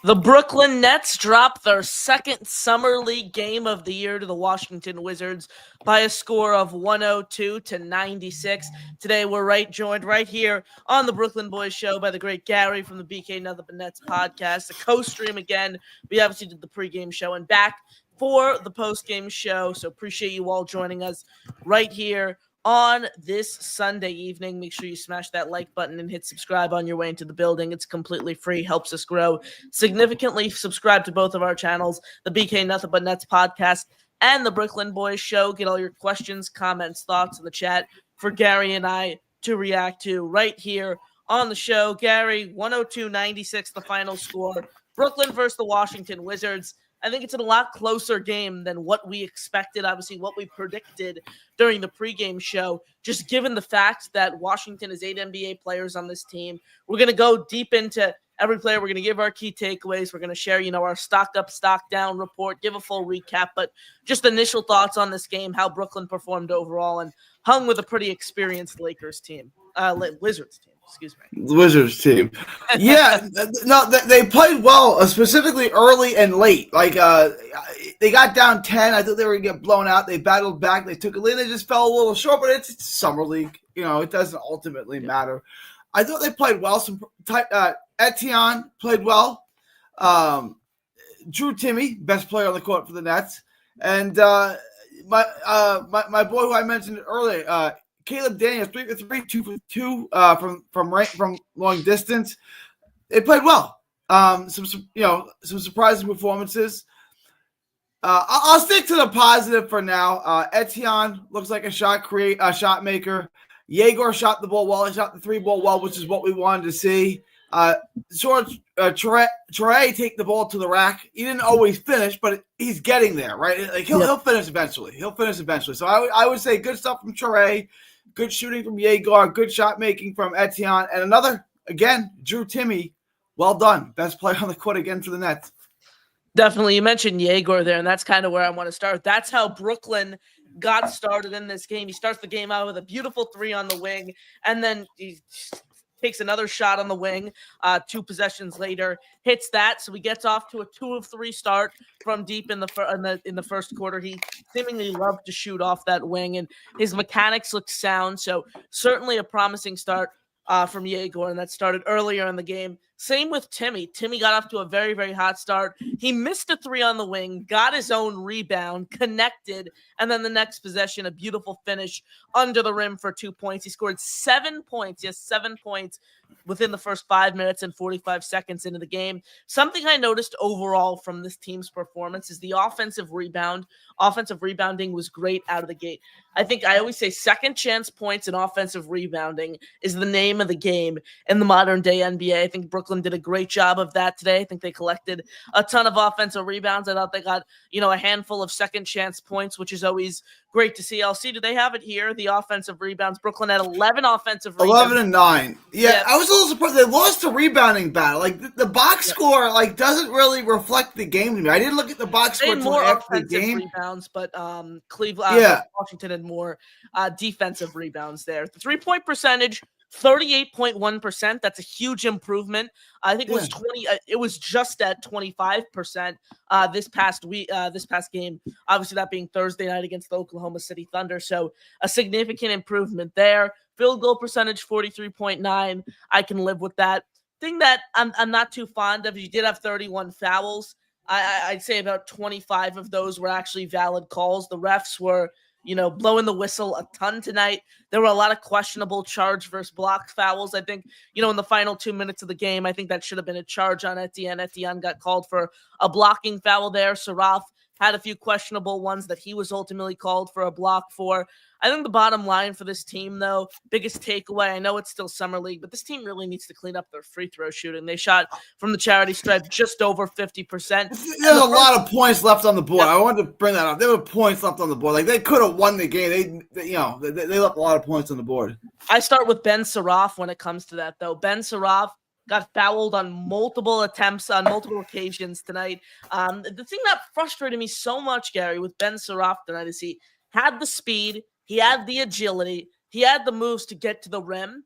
The Brooklyn Nets dropped their second summer league game of the year to the Washington Wizards by a score of 102-96. Today, we're joined right here on the Brooklyn Boys Show by the great Gary from the BK Nothin But Nets podcast. The co-stream again. We obviously did the pregame show and back for the postgame show. So appreciate you all joining us right here on this Sunday evening. Make sure you smash that like button and hit subscribe on your way into the building. It's completely free, helps us grow significantly. Subscribe to both of our channels, the BK Nothin But Nets podcast and the Brooklyn Boys Show. Get all your questions, comments, thoughts in the chat for Gary and I to react to right here on the show. Gary, 102-96, the final score. Brooklyn versus the Washington Wizards. I think it's a lot closer game than what we expected, obviously what we predicted during the pregame show, just given the fact that Washington is 8 NBA players on this team. We're going to go deep into every player. We're going to give our key takeaways. We're going to share, our stock up, stock down report, give a full recap, but just initial thoughts on this game, how Brooklyn performed overall, and hung with a pretty experienced Wizards team. Excuse me. The Wizards team. Yeah, no, they played well, specifically early and late. They got down 10. I thought they were going to get blown out. They battled back. They took a lead. They just fell a little short, but it's summer league. It doesn't ultimately matter. I thought they played well. Etienne played well. Drew Timme, best player on the court for the Nets. And my boy who I mentioned earlier, Caleb Daniels, 3 for 3, 2 for 2 from long distance. They played well. Some surprising performances. I'll stick to the positive for now. Etienne looks like a shot maker. Yegor shot the ball well. He shot the 3-ball well, which is what we wanted to see. Traore take the ball to the rack. He didn't always finish, but he's getting there, right? He'll finish eventually. So I would say good stuff from Traore. Good shooting from Yegor, good shot making from Etienne, and another, again, Drew Timme. Well done. Best player on the court again for the Nets. Definitely. You mentioned Yegor there, and that's kind of where I want to start. That's how Brooklyn got started in this game. He starts the game out with a beautiful 3 on the wing, and then he takes another shot on the wing 2 possessions later, hits that, so he gets off to a 2 of 3 start from deep in the first quarter. He seemingly loved to shoot off that wing, and his mechanics look sound, so certainly a promising start from Yegor, and that started earlier in the game. Same with Timme. Timme got off to a very, very hot start. He missed a 3 on the wing, got his own rebound, connected, and then the next possession, a beautiful finish under the rim for 2 points. He scored 7 points. Yes, 7 points within the first 5 minutes and 45 seconds into the game. Something I noticed overall from this team's performance is the offensive rebound. Offensive rebounding was great out of the gate. I think I always say second chance points and offensive rebounding is the name of the game in the modern day NBA. I think Brooklyn did a great job of that today. I think they collected a ton of offensive rebounds. I thought they got, a handful of second chance points, which is always great to see. LC, do they have it here? The offensive rebounds. Brooklyn had 11 offensive rebounds. 11 and 9. Yeah, I was a little surprised. They lost the rebounding battle. The box score doesn't really reflect the game to me. I didn't look at the box score until after the game. Rebounds, but Washington had more defensive rebounds there. The 3-point percentage, 38.1%. That's a huge improvement. I think it was 20. It was just at 25% this past game. Obviously, that being Thursday night against the Oklahoma City Thunder. So a significant improvement there. Field goal percentage, 43.9. I can live with that. Thing that I'm not too fond of. You did have 31 fouls. I'd say about 25 of those were actually valid calls. The refs were blowing the whistle a ton tonight. There were a lot of questionable charge versus block fouls. I think, in the final 2 minutes of the game, I think that should have been a charge on Etienne. Etienne got called for a blocking foul there. Saraf had a few questionable ones that he was ultimately called for a block for. I think the bottom line for this team, though, biggest takeaway, I know it's still summer league, but this team really needs to clean up their free throw shooting. They shot from the charity stripe just over 50%. There's a lot of points left on the board. I wanted to bring that up. There were points left on the board. They could have won the game. They left a lot of points on the board. I start with Ben Saraf when it comes to that, though. Ben Saraf got fouled on multiple attempts on multiple occasions tonight. The thing that frustrated me so much, Gary, with Ben Saraf tonight is he had the speed, he had the agility, he had the moves to get to the rim,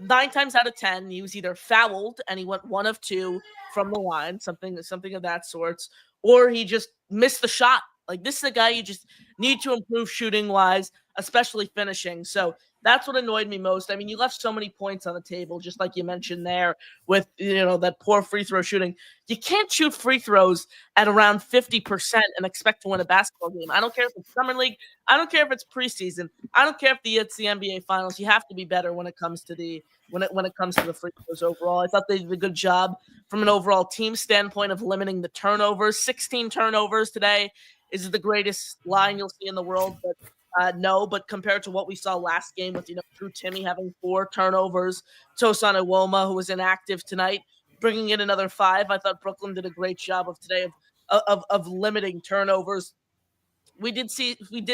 9 times out of 10, he was either fouled and he went 1 of 2 from the line, something of that sorts, or he just missed the shot. Like, this is a guy you just need to improve shooting wise, especially finishing. So that's what annoyed me most. I mean, you left so many points on the table, just like you mentioned there with, that poor free throw shooting. You can't shoot free throws at around 50% and expect to win a basketball game. I don't care if it's summer league. I don't care if it's preseason. I don't care if it's the NBA finals. You have to be better when it comes to the when it comes to the free throws overall. I thought they did a good job from an overall team standpoint of limiting the turnovers. 16 turnovers today. Is it the greatest line you'll see in the world? But no, but compared to what we saw last game with, Drew Timme having 4 turnovers, Tosan Iwoma, who was inactive tonight, bringing in another 5. I thought Brooklyn did a great job of today of limiting turnovers. We did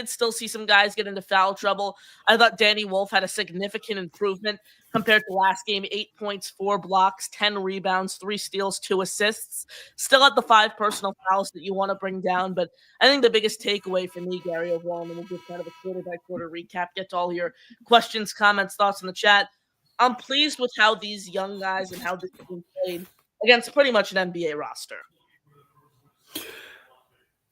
still see some guys get into foul trouble. I thought Danny Wolf had a significant improvement compared to last game. 8 points, 4 blocks, 10 rebounds, 3 steals, 2 assists. Still at the 5 personal fouls that you want to bring down. But I think the biggest takeaway for me, Gary, overall, and then we'll give kind of a quarter-by-quarter recap, get to all your questions, comments, thoughts in the chat. I'm pleased with how these young guys and how this team played against pretty much an NBA roster.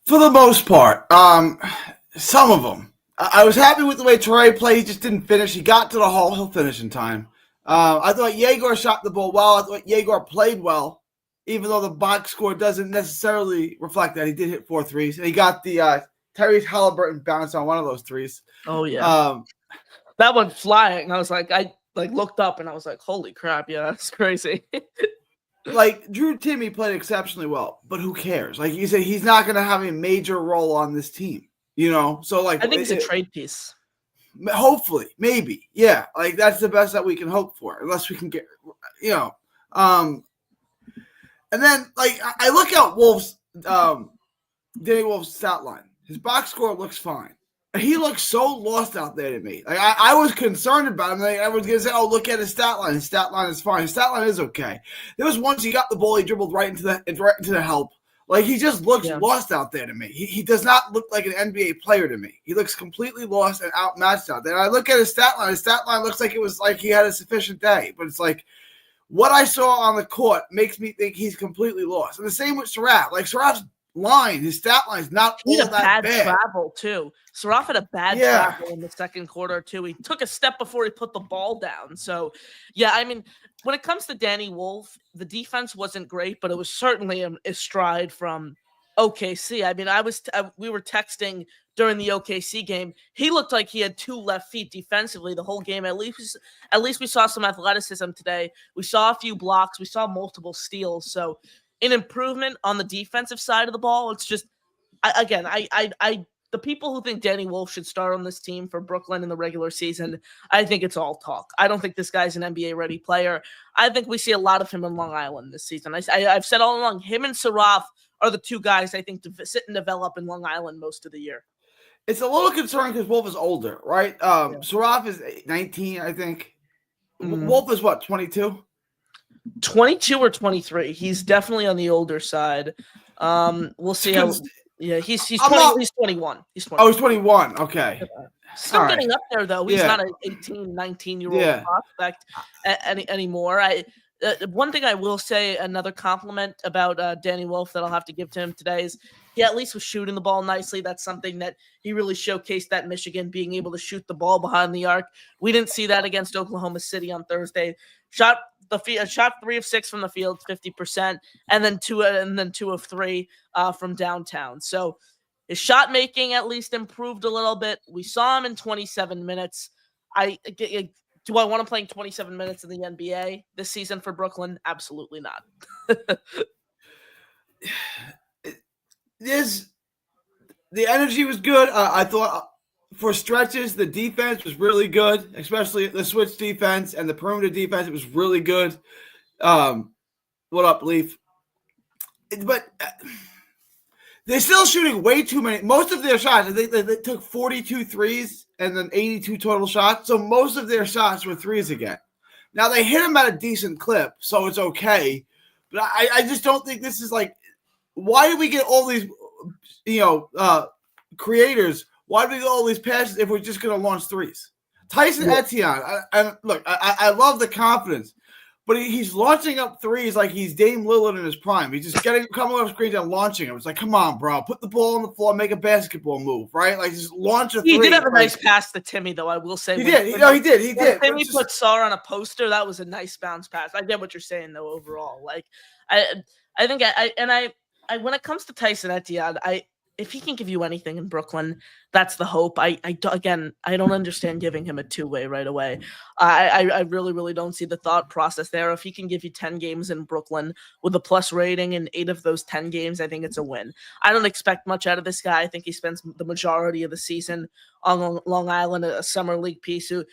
For the most part, some of them. I was happy with the way Traore played. He just didn't finish. He got to the hole. He'll finish in time. I thought Yegor shot the ball well. I thought Yegor played well, even though the box score doesn't necessarily reflect that. He did hit 4 threes, and he got the Tyrese Halliburton bounce on one of those threes. Oh, yeah. That one flying. I was like, I looked up, and I was like, holy crap, yeah, that's crazy. Like, Drew Timme played exceptionally well, but who cares? Like you said, he's not going to have a major role on this team, So, like, I think it's a trade piece. Hopefully, maybe, yeah. Like, that's the best that we can hope for, unless we can get, And then, like, I look at Danny Wolf's stat line. His box score looks fine. He looks so lost out there to me. Like, I was concerned about him. Like, I was going to say, oh, look at his stat line. His stat line is fine. His stat line is okay. There was once he got the ball, he dribbled right into the help. Like, he just looks lost out there to me. He does not look like an NBA player to me. He looks completely lost and outmatched out there. And I look at his stat line. His stat line looks like it was like he had a sufficient day. But it's like, what I saw on the court makes me think he's completely lost. And the same with Saraf. Like, Saraf's his stat line is not all that bad. Travel, too. Saraf had a bad travel in the second quarter, too. He took a step before he put the ball down. So, yeah, I mean, when it comes to Danny Wolf, the defense wasn't great, but it was certainly a stride from OKC. I mean, we were texting during the OKC game. He looked like he had 2 left feet defensively the whole game. At least we saw some athleticism today. We saw a few blocks. We saw multiple steals. So, an improvement on the defensive side of the ball. It's just, the people who think Danny Wolf should start on this team for Brooklyn in the regular season, I think it's all talk. I don't think this guy's an NBA-ready player. I think we see a lot of him in Long Island this season. I've said all along, him and Saraf are the 2 guys I think to sit and develop in Long Island most of the year. It's a little concerning because Wolf is older, right? Saraf is 19, I think. Mm-hmm. Wolf is what, 22? 22 or 23. He's definitely on the older side. We'll see how. Yeah, he's 20, he's 21. He's 21. Oh, he's 21. Okay. Still getting up there though. He's not an 18, 19-year-old prospect anymore. One thing I will say, another compliment about Danny Wolf that I'll have to give to him today is he at least was shooting the ball nicely. That's something that he really showcased at Michigan, being able to shoot the ball behind the arc. We didn't see that against Oklahoma City on Thursday. Shot 3 of 6 from the field, 50%, and then 2 of 3 from downtown. So his shot making at least improved a little bit. We saw him in 27 minutes. Do I want to play in 27 minutes in the NBA this season for Brooklyn? Absolutely not. The energy was good. I thought for stretches, the defense was really good, especially the switch defense and the perimeter defense. It was really good. What up, Leaf? But they're still shooting way too many. Most of their shots, they took 42 threes and then 82 total shots. So most of their shots were threes again. Now, they hit them at a decent clip, so it's okay. But I just don't think this is like, why do we get all these, creators? Why do we get all these passes if we're just going to launch threes? Tyson Etienne. I love the confidence, but he's launching up threes like he's Dame Lillard in his prime. He's just coming off screens and launching them. It's like, come on, bro, put the ball on the floor, make a basketball move, right? Like just launch a three. He did have a nice pass to Timme, though. I will say he did. He did. Timme put Sarr on a poster. That was a nice bounce pass. I get what you're saying, though. Overall, like I think when it comes to Tyson Etienne, if he can give you anything in Brooklyn, that's the hope. I don't understand giving him a two-way right away. I really, really don't see the thought process there. If he can give you 10 games in Brooklyn with a plus rating in 8 of those 10 games, I think it's a win. I don't expect much out of this guy. I think he spends the majority of the season on Long Island, a summer league piece who,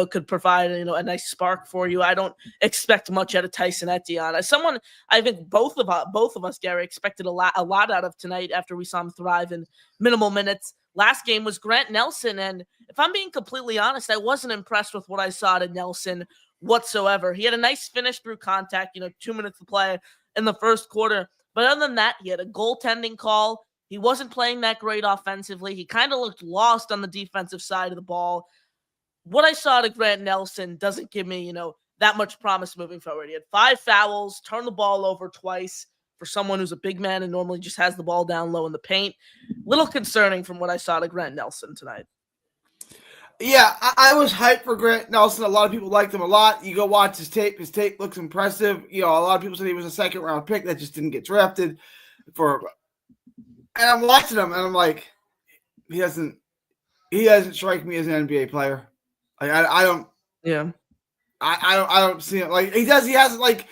could provide, a nice spark for you. I don't expect much out of Tyson Etienne. As someone, I think both of us, Gary, expected a lot out of tonight after we saw him thrive in minimal minutes. Last game was Grant Nelson, and if I'm being completely honest, I wasn't impressed with what I saw to Nelson whatsoever. He had a nice finish through contact, 2 minutes to play in the first quarter. But other than that, he had a goaltending call. He wasn't playing that great offensively. He kind of looked lost on the defensive side of the ball. What I saw to Grant Nelson doesn't give me, that much promise moving forward. He had 5 fouls, turned the ball over twice. For someone who's a big man and normally just has the ball down low in the paint. Little concerning from what I saw to Grant Nelson tonight. Yeah, I was hyped for Grant Nelson. A lot of people liked him a lot. You go watch his tape. His tape looks impressive. A lot of people said he was a second-round pick that just didn't get drafted. And I'm watching him, and I'm like, he doesn't strike me as an NBA player. Like I don't. Yeah. I don't see him. Like he does. He hasn't like.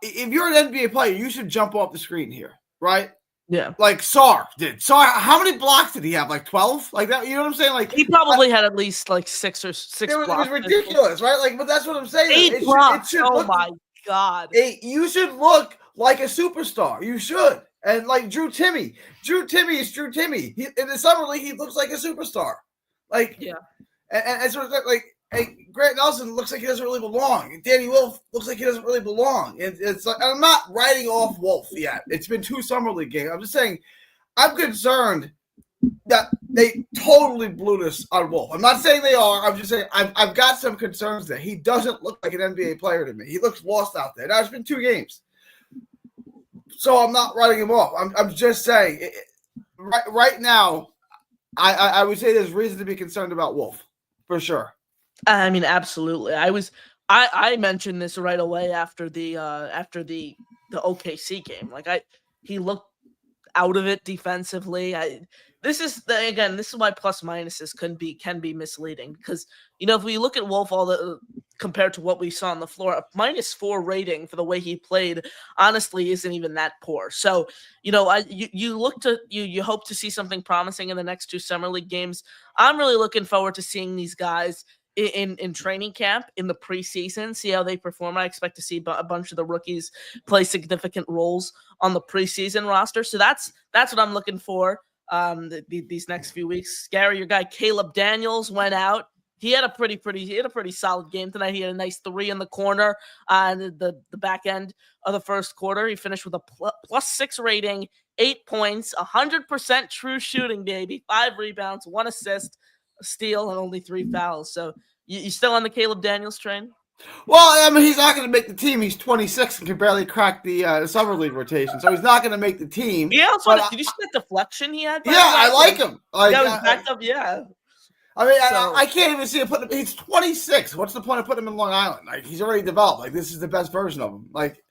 If you're an NBA player, you should jump off the screen here, right? Yeah. Like Sarr did. Sarr, how many blocks did he have? Like 12? Like that? You know what I'm saying? Like he probably had at least like six blocks. It was ridiculous, right? Like, but that's what I'm saying. 8 blocks. My God. You should look like a superstar. You should. And like Drew Timme. Drew Timme is Drew Timme. In the summer league, he looks like a superstar. Like, yeah. And sort of like, hey, Grant Nelson looks like he doesn't really belong. Danny Wolf looks like he doesn't really belong. It's like I'm not writing off Wolf yet. It's been 2 summer league games. I'm just saying I'm concerned that they totally blew this on Wolf. I'm not saying they are. I'm just saying I've got some concerns there. He doesn't look like an NBA player to me. He looks lost out there. Now it's been 2 games, so I'm not writing him off. I'm just saying right now I would say there's reason to be concerned about Wolf for sure. I mean, absolutely. I mentioned this right away after the OKC game. Like he looked out of it defensively. This is why plus minuses can be misleading because if we look at Wolf compared to what we saw on the floor, a -4 rating for the way he played honestly isn't even that poor. So you hope to see something promising in the next 2 summer league games. I'm really looking forward to seeing these guys in training camp in the preseason, see how they perform. I expect to see a bunch of the rookies play significant roles on the preseason roster. So that's what I'm looking for these next few weeks. Gary, your guy Caleb Daniels went out. He had a pretty solid game tonight. He had a nice 3 in the corner on the back end of the first quarter. He finished with a +6 rating, 8 points, 100% true shooting, baby, 5 rebounds, 1 assist, a steal, and only 3 fouls. So you still on the Caleb Daniels train? Well, I mean, he's not going to make the team. He's 26 and can barely crack the summer league rotation, so he's not going to make the team. Yeah, did you see that deflection he had? Yeah, I like him. That was backed up. Yeah. I mean, I can't even see him putting him. He's 26. What's the point of putting him in Long Island? Like he's already developed. Like this is the best version of him. Like,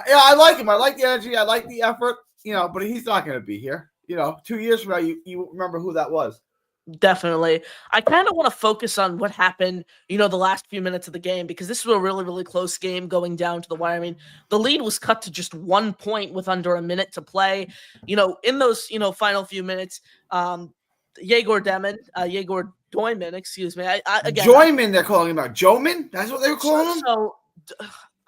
yeah, I like him. I like the energy. I like the effort. But he's not going to be here. 2 years from now, you remember who that was. Definitely. I kind of want to focus on what happened, the last few minutes of the game, because this was a really, really close game going down to the wire. I mean, the lead was cut to just 1 point with under a minute to play. In those, final few minutes, Yegor Doyman, excuse me. Joyman, they're calling him out. Joman? That's what they were calling him? So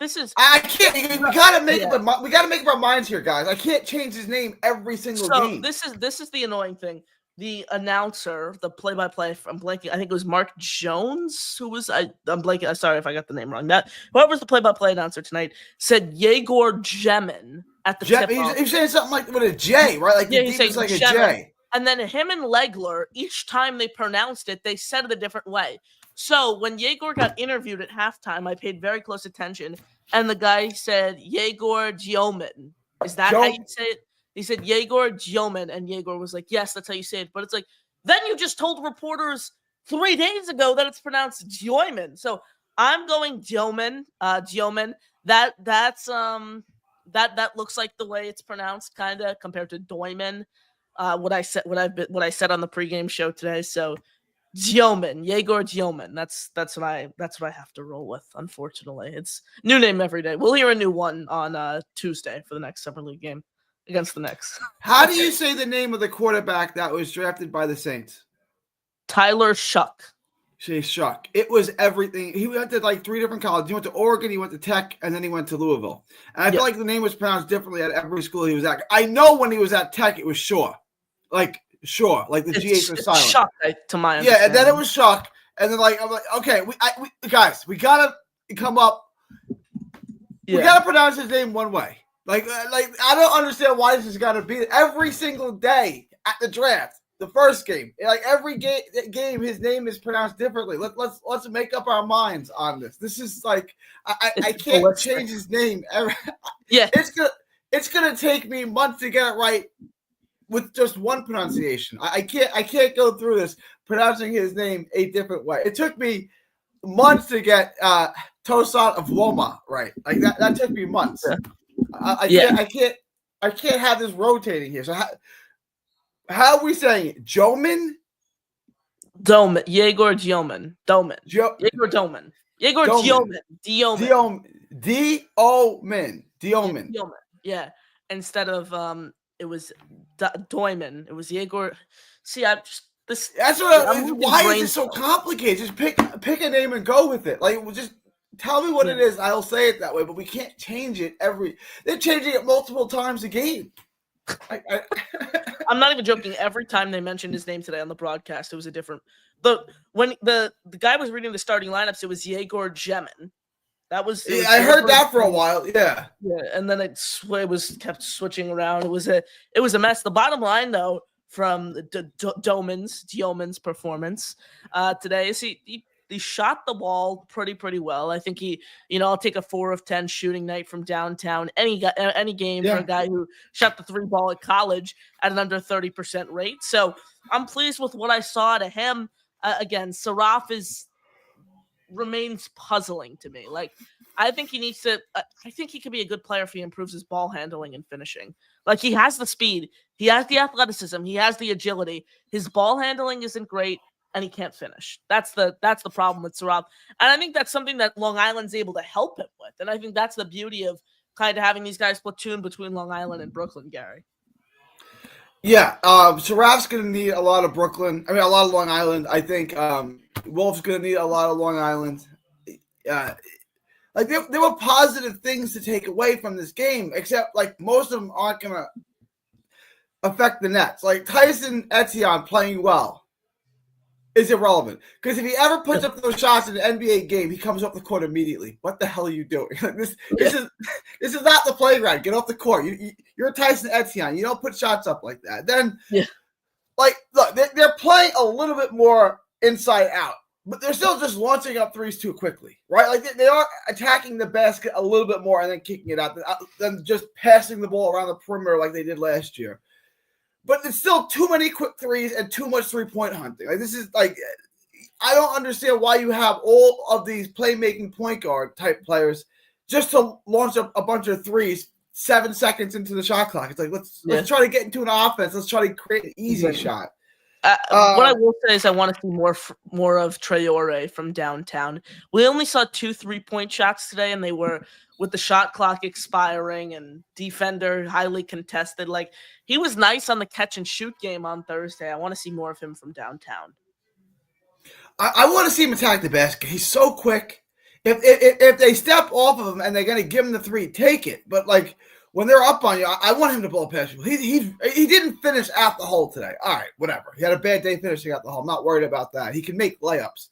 this is. I can't. We gotta make up. We gotta make up our minds here, guys. I can't change his name every single game. This is the annoying thing. The announcer, the play-by-play, I'm blanking. I think it was Mark Jones who was. I'm blanking. Sorry if I got the name wrong. Whoever's the play-by-play announcer tonight said Yegor Jemin at the tip. He's saying something like with a J, right? Like he's saying like Jemin. a J. And then him and Legler, each time they pronounced it, they said it a different way. So when Yegor got interviewed at halftime, I paid very close attention, and the guy said Yegor Gioman. Is that how you say it? He said Yegor Gioman, and Yegor was like, "Yes, that's how you say it." But it's like, then you just told reporters 3 days ago that it's pronounced Gioman. So I'm going Gioman. Gioman. That looks like the way it's pronounced, kind of compared to Doyman. What I said on the pregame show today. So Gioman, Yegor Gioman. That's what I have to roll with. Unfortunately, it's new name every day. We'll hear a new one on Tuesday for the next Summer League game against the Knicks. How do you say the name of the quarterback that was drafted by the Saints? Tyler Shuck. Say Shuck. It was everything. He went to like 3 different colleges. He went to Oregon, he went to Tech, and then he went to Louisville. And I feel like the name was pronounced differently at every school he was at. I know when he was at Tech, it was Shore. Like Shore, like the GH was silent. Shuck, to my understanding. Yeah, and then it was Shuck. And then I'm like, okay, we guys, we gotta come up. We gotta pronounce his name one way. Like I don't understand why this has got to be every single day at the draft. The first game, like every game, his name is pronounced differently. Let's make up our minds on this. This is like I can't change his name. Yeah, it's gonna take me months to get it right with just one pronunciation. I can't go through this pronouncing his name a different way. It took me months to get Toussaint of Loma right. Like that took me months. I can't have this rotating here. So how are we saying it? Joman? Doman. Yegor Gioman. Doman. Yegor Doman. Yegor Gioman. Dioman. Yeah. Instead of it was Doyman. It was Yegor. See, I'm just this. That's what. Why is it so complicated? Just pick a name and go with it. Like, just tell me what it is. I'll say it that way. But we can't change it They're changing it multiple times a game. I'm not even joking. Every time they mentioned his name today on the broadcast, it was a different. When the guy was reading the starting lineups, it was Yegor Gemin. That was. I heard that for a while. Yeah. Yeah, and then it was kept switching around. It was a mess. The bottom line, though, from Dioman's performance today is he shot the ball pretty well. I think I'll take a 4 of 10 shooting night from downtown any game for a guy who shot the 3 ball at college at an under 30% rate. So I'm pleased with what I saw to him. Again, Saraf remains puzzling to me. Like, I think he needs to. I think he could be a good player if he improves his ball handling and finishing. Like, he has the speed, he has the athleticism, he has the agility. His ball handling isn't great, and he can't finish. That's the problem with Saraf. And I think that's something that Long Island's able to help him with. And I think that's the beauty of kind of having these guys platoon between Long Island and Brooklyn, Gary. Yeah, Saraf's going to need a lot of Brooklyn. I mean, a lot of Long Island. I think Wolf's going to need a lot of Long Island. Like, there were positive things to take away from this game, except, like, most of them aren't going to affect the Nets. Like, Tyson Etienne playing well is irrelevant. Because if he ever puts up those shots in an NBA game, he comes up the court immediately. What the hell are you doing? This is not the playground. Get off the court. You're Tyson Etienne. You don't put shots up like that. Then, like, look, they're playing a little bit more inside out. But they're still just launching up threes too quickly, right? Like, they are attacking the basket a little bit more and then kicking it out than just passing the ball around the perimeter like they did last year. But it's still too many quick threes and too much three-point hunting. Like, this is like, I don't understand why you have all of these playmaking point guard type players just to launch up a bunch of threes 7 seconds into the shot clock. It's like, let's try to get into an offense. Let's try to create an easy shot. What I will say is I want to see more of Traore from downtown. We only saw 2 3-point shots today, and they were with the shot clock expiring and defender highly contested. Like, he was nice on the catch and shoot game on Thursday. I want to see more of him from downtown. I want to see him attack the basket. He's so quick. If they step off of him and they're going to give him the 3, take it. But, like, when they're up on you, I want him to blow past you. He didn't finish at the hole today. All right, whatever. He had a bad day finishing at the hole. I'm not worried about that. He can make layups.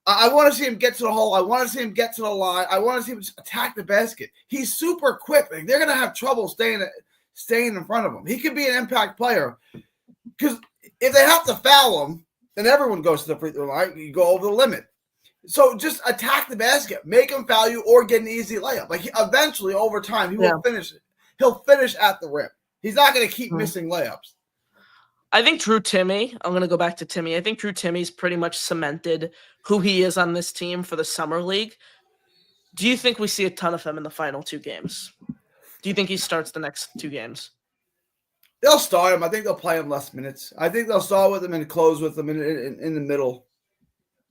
I want to see him get to the hole. I want to see him get to the line. I want to see him attack the basket. He's super quick. Like, they're going to have trouble staying in front of him. He could be an impact player because if they have to foul him, then everyone goes to the free throw line. You go over the limit. So just attack the basket, make him foul you, or get an easy layup. Like eventually, over time, he will finish it. He'll finish at the rim. He's not going to keep missing layups. I think Drew Timme, I'm going to go back to Timme. I think Drew Timme's pretty much cemented who he is on this team for the Summer League. Do you think we see a ton of him in the final 2 games? Do you think he starts the next 2 games? They'll start him. I think they'll play him less minutes. I think they'll start with him and close with him in the middle.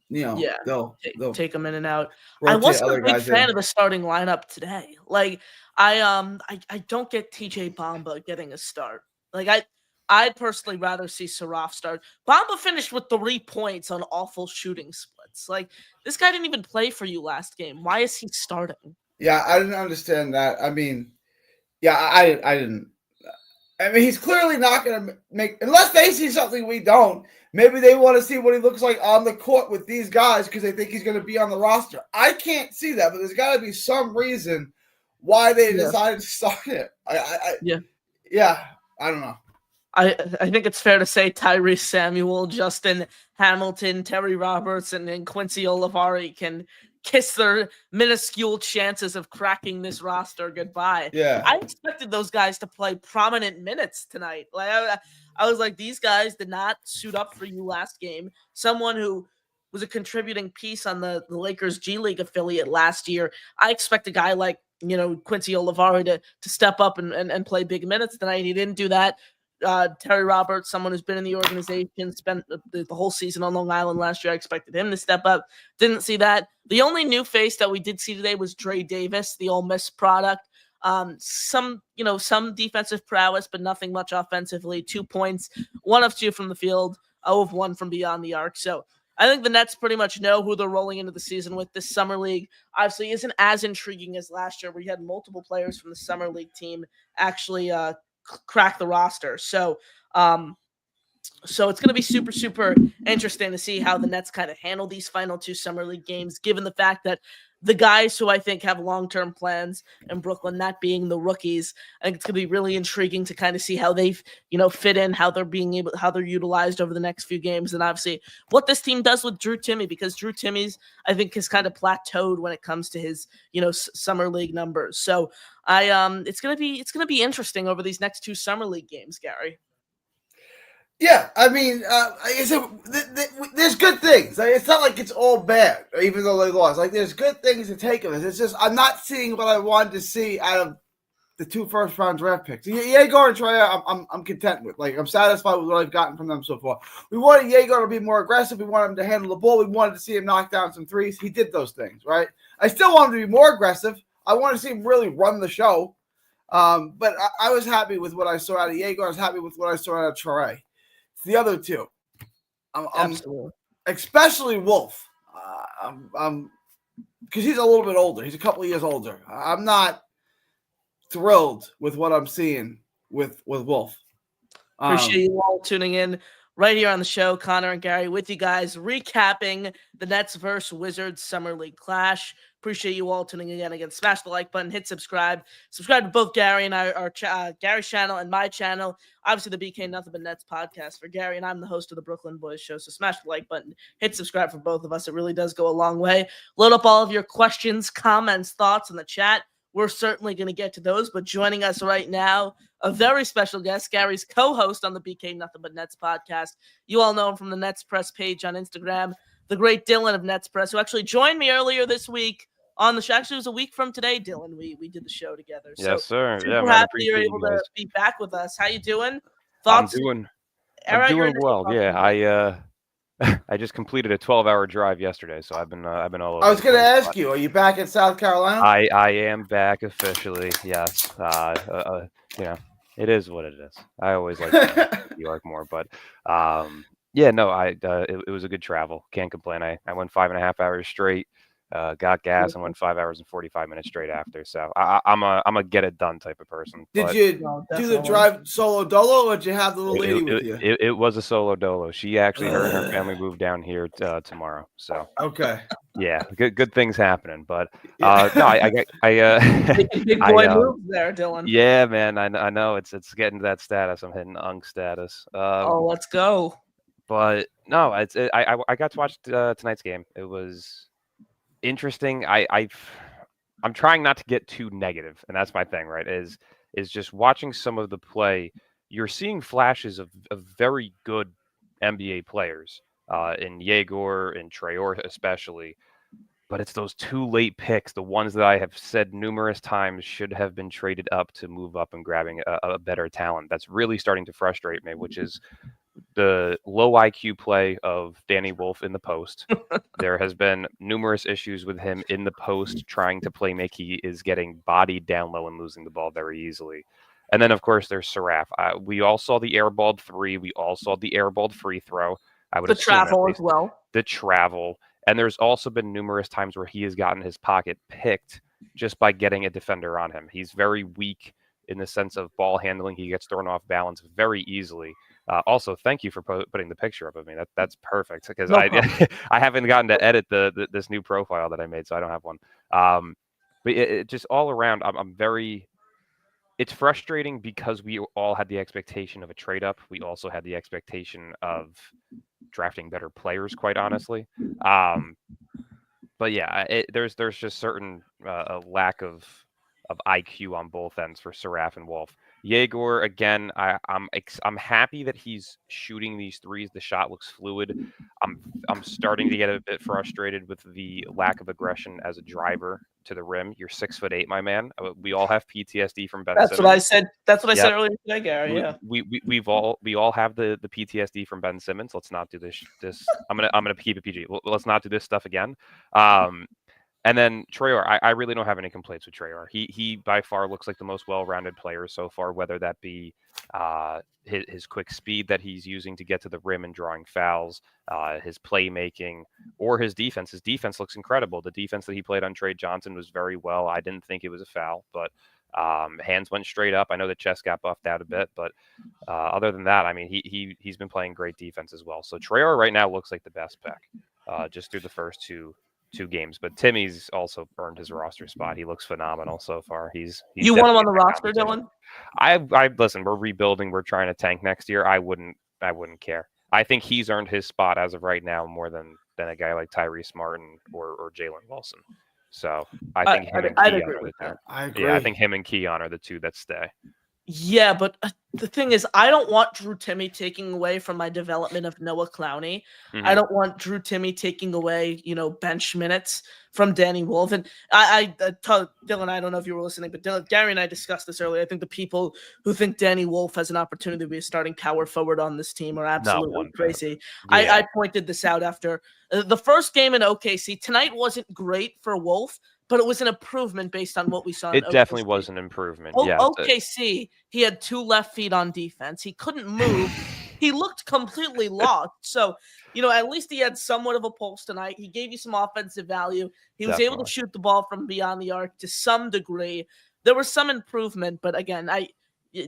They'll take him in and out. I wasn't a big fan of the starting lineup today. Like I don't get TJ Bamba getting a start. Like I'd personally rather see Saraf start. Bamba finished with 3 points on awful shooting splits. Like this guy didn't even play for you last game. Why is he starting? Yeah, I didn't understand that. I mean, I didn't. I mean, he's clearly not going to make – unless they see something we don't. Maybe they want to see what he looks like on the court with these guys because they think he's going to be on the roster. I can't see that, but there's got to be some reason why they decided to start it. I don't know. I think it's fair to say Tyrese Samuel, Justin Hamilton, Terry Roberts, and Quincy Olivari can kiss their minuscule chances of cracking this roster goodbye. Yeah, I expected those guys to play prominent minutes tonight. Like I was like, these guys did not suit up for you last game. Someone who was a contributing piece on the Lakers G League affiliate last year. I expect a guy like Quincy Olivari to step up and play big minutes tonight. He didn't do that. Terry Roberts, someone who's been in the organization, spent the whole season on Long Island last year. I expected him to step up. Didn't see that. The only new face that we did see today was Dre Davis, the Ole Miss product. Some defensive prowess, but nothing much offensively. 2 points, 1 of 2 from the field, 0 of 1 from beyond the arc. So I think the Nets pretty much know who they're rolling into the season with. This Summer League obviously isn't as intriguing as last year, where you had multiple players from the Summer League team actually crack the roster. So it's going to be super, super interesting to see how the Nets kind of handle these final 2 Summer League games, given the fact that the guys who I think have long-term plans in Brooklyn, that being the rookies, I think it's going to be really intriguing to kind of see how they've, fit in, how they're utilized over the next few games. And obviously what this team does with Drew Timme, because Drew Timme's, I think, has kind of plateaued when it comes to his, Summer League numbers. So it's going to be interesting over these next 2 Summer League games, Gary. Yeah, I mean, there's good things. Like, it's not like it's all bad, even though they lost. Like, there's good things to take of it. It's just I'm not seeing what I wanted to see out of the 2 first-round draft picks. Jaeger and Traore, I'm content with. Like, I'm satisfied with what I've gotten from them so far. We wanted Jaeger to be more aggressive. We wanted him to handle the ball. We wanted to see him knock down some threes. He did those things, right? I still want him to be more aggressive. I want to see him really run the show. But I was happy with what I saw out of Jaeger. I was happy with what I saw out of Traore. The other 2, Absolutely. Especially Wolf, because he's a little bit older. He's a couple of years older. I'm not thrilled with what I'm seeing with Wolf. Appreciate you all tuning in right here on the show. Connor and Gary with you guys, recapping the Nets versus Wizards Summer League clash. Appreciate you all tuning in again. Smash the like button, hit subscribe. Subscribe to both Gary and our Gary's channel and my channel. Obviously, the BK Nothin But Nets podcast for Gary, and I'm the host of the Brooklyn Boys Show. So smash the like button, hit subscribe for both of us. It really does go a long way. Load up all of your questions, comments, thoughts in the chat. We're certainly going to get to those. But joining us right now, a very special guest, Gary's co-host on the BK Nothin But Nets podcast. You all know him from the Nets Press page on Instagram, the great Dylan of Nets Press, who actually joined me earlier this week on the show. Actually, it was a week from today, Dylan. We did the show together. Yes, sir. Super happy you're able to be back with us. How you doing? Thoughts? I'm doing well. Yeah, I just completed a 12-hour drive yesterday, so I've been all over. I was going to ask you, are you back in South Carolina? I am back officially. Yes. It is what it is. I always like New York more, but it was a good travel. Can't complain. I went 5.5 hours straight. Got gas and went 5 hours and 45 minutes straight after. So I'm a get it done type of person. Did you do the drive solo dolo, or did you have the little lady with you? It was a solo dolo. She actually, her and her family moved down here tomorrow. So okay, yeah, good things happening. But I big boy moves there, Dylan. Yeah, man, I know it's getting to that status. I'm hitting unk status. Let's go. But no, I got to watch tonight's game. It was interesting. I'm trying not to get too negative, and that's my thing, right? Is just watching some of the play. You're seeing flashes of very good NBA players in Yegor and Traore especially, but it's those 2 late picks, the ones that I have said numerous times should have been traded up to move up and grabbing a better talent. That's really starting to frustrate me, which is the low IQ play of Danny Wolf in the post. There has been numerous issues with him in the post trying to play make. He is getting bodied down low and losing the ball very easily. And then, of course, there's Saraf. We all saw the airballed 3. We all saw the airballed free throw. I would The assume travel as well. the travel. And there's also been numerous times where he has gotten his pocket picked just by getting a defender on him. He's very weak in the sense of ball handling. He gets thrown off balance very easily. Also, thank you for putting the picture up of me. That's perfect because No I haven't gotten to edit this new profile that I made, so I don't have one. But it just all around, I'm very. It's frustrating because we all had the expectation of a trade up. We also had the expectation of drafting better players, quite honestly. But yeah, there's just certain a lack of IQ on both ends for Saraf and Wolf. Yegor, again, I'm happy that he's shooting these threes. The shot looks fluid. I'm starting to get a bit frustrated with the lack of aggression as a driver to the rim. You're 6'8", my man. We all have PTSD from Ben That's Simmons. what I said. That's what I said earlier today, Gary. Yeah. We all have the PTSD from Ben Simmons. Let's not do this. I'm gonna keep it PG. Let's not do this stuff again. And then Traore, I really don't have any complaints with Traore. He by far looks like the most well-rounded player so far, whether that be his quick speed that he's using to get to the rim and drawing fouls, his playmaking, or his defense. His defense looks incredible. The defense that he played on Trey Johnson was very well. I didn't think it was a foul, but hands went straight up. I know the chest got buffed out a bit, but other than that, I mean, he's been playing great defense as well. So Traore right now looks like the best pick just through the first two games, but Timme's also earned his roster spot. He looks phenomenal so far. He's you want him on the definitely roster, Dylan? I listen. We're rebuilding. We're trying to tank next year. I wouldn't care. I think he's earned his spot as of right now more than a guy like Tyrese Martin or Jalen Wilson. So I think him and Keon are the two. I agree. Yeah, I think him and Keon are the two that stay. Yeah, but the thing is, I don't want Drew Timme taking away from my development of Noah Clowney. Mhm. I don't want Drew Timme taking away, bench minutes from Danny Wolf. And I told Dylan, I don't know if you were listening, but Gary and I discussed this earlier. I think the people who think Danny Wolf has an opportunity to be a starting power forward on this team are absolutely crazy. Yeah. I pointed this out after the first game in OKC. Tonight wasn't great for Wolf, but it was an improvement based on what we saw. It definitely was an improvement. Yeah. OKC, he had 2 left feet on defense. He couldn't move. He looked completely lost. So, at least he had somewhat of a pulse tonight. He gave you some offensive value. He was able to shoot the ball from beyond the arc to some degree. There was some improvement, but again,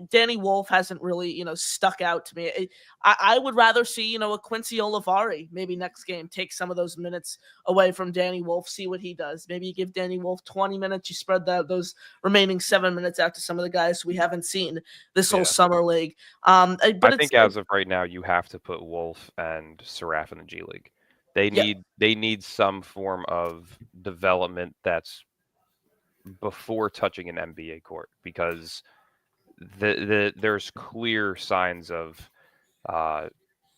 Danny Wolf hasn't really, stuck out to me. I would rather see, a Quincy Olivari maybe next game take some of those minutes away from Danny Wolf, see what he does. Maybe you give Danny Wolf 20 minutes, you spread those remaining 7 minutes out to some of the guys we haven't seen this whole summer league. But I think as of right now, you have to put Wolf and Saraf in the G League. They need some form of development that's before touching an NBA court because there's clear signs of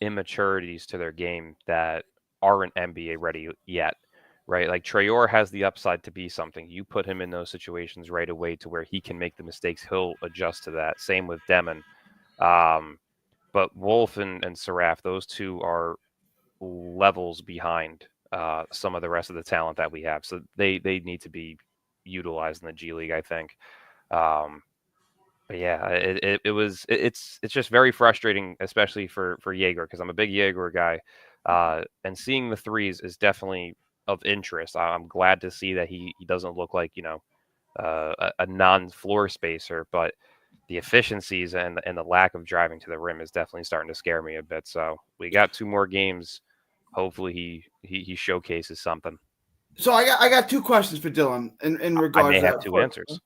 immaturities to their game that aren't NBA ready yet, right? Like Traore has the upside to be something. You put him in those situations right away to where he can make the mistakes. He'll adjust to that. Same with Demon. But Wolf and Saraf, those two are levels behind some of the rest of the talent that we have. So they need to be utilized in the G League, I think. But yeah, it's just very frustrating, especially for Yegor, because I'm a big Yegor guy, and seeing the threes is definitely of interest. I'm glad to see that he doesn't look like a non-floor spacer, but the efficiencies and the lack of driving to the rim is definitely starting to scare me a bit. So we got 2 more games. Hopefully he showcases something. So I got 2 questions for Dylan in regards. I may to have that. 2 answers.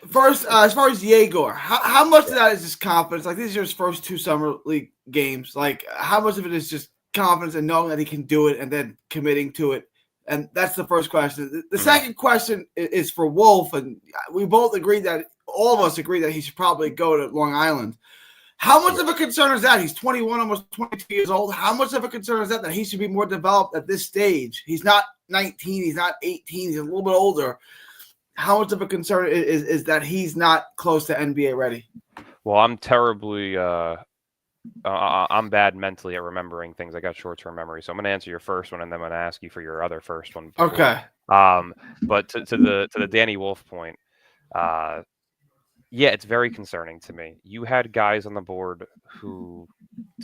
First, as far as Yegor, how much of that is just confidence? Like, these are his first 2 summer league games. Like, how much of it is just confidence and knowing that he can do it and then committing to it And that's the first question. The second question is for Wolf, and we both agree that all of us agree that he should probably go to Long Island. How much of a concern is that? He's 21, almost 22 years old. How much of a concern is that he should be more developed at this stage? He's not 19. He's not 18. He's a little bit older. How much of a concern is that he's not close to NBA ready? Well, I'm terribly I'm bad mentally at remembering things. I got short-term memory. So I'm going to answer your first one, and then I'm going to ask you for your other first one. Before. Okay. But to the Danny Wolf point, yeah, it's very concerning to me. You had guys on the board who,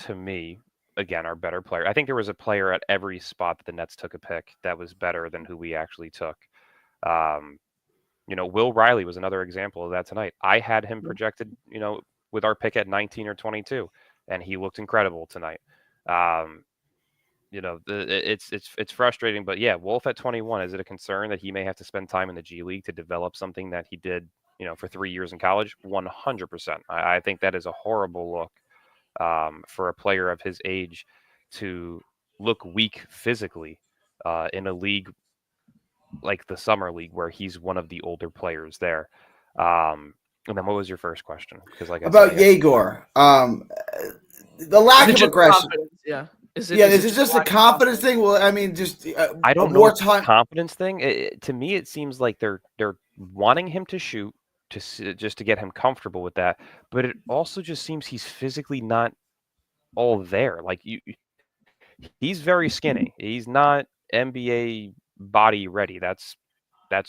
to me, again, are better players. I think there was a player at every spot that the Nets took a pick that was better than who we actually took. Will Riley was another example of that tonight. I had him projected, with our pick at 19 or 22, and he looked incredible tonight. It's frustrating, but yeah, Wolf at 21, is it a concern that he may have to spend time in the G League to develop something that he did, for 3 years in college? 100%. I think that is a horrible look for a player of his age to look weak physically in a league like the Summer League, where he's one of the older players there. And then what was your first question? Because about Yegor, the lack of aggression. Yeah. Is it just a confidence thing? Well, I mean, just I don't know. It's a confidence thing. To me, it seems like they're wanting him to shoot just to get him comfortable with that. But it also just seems he's physically not all there. Like he's very skinny. He's not NBA body ready. That's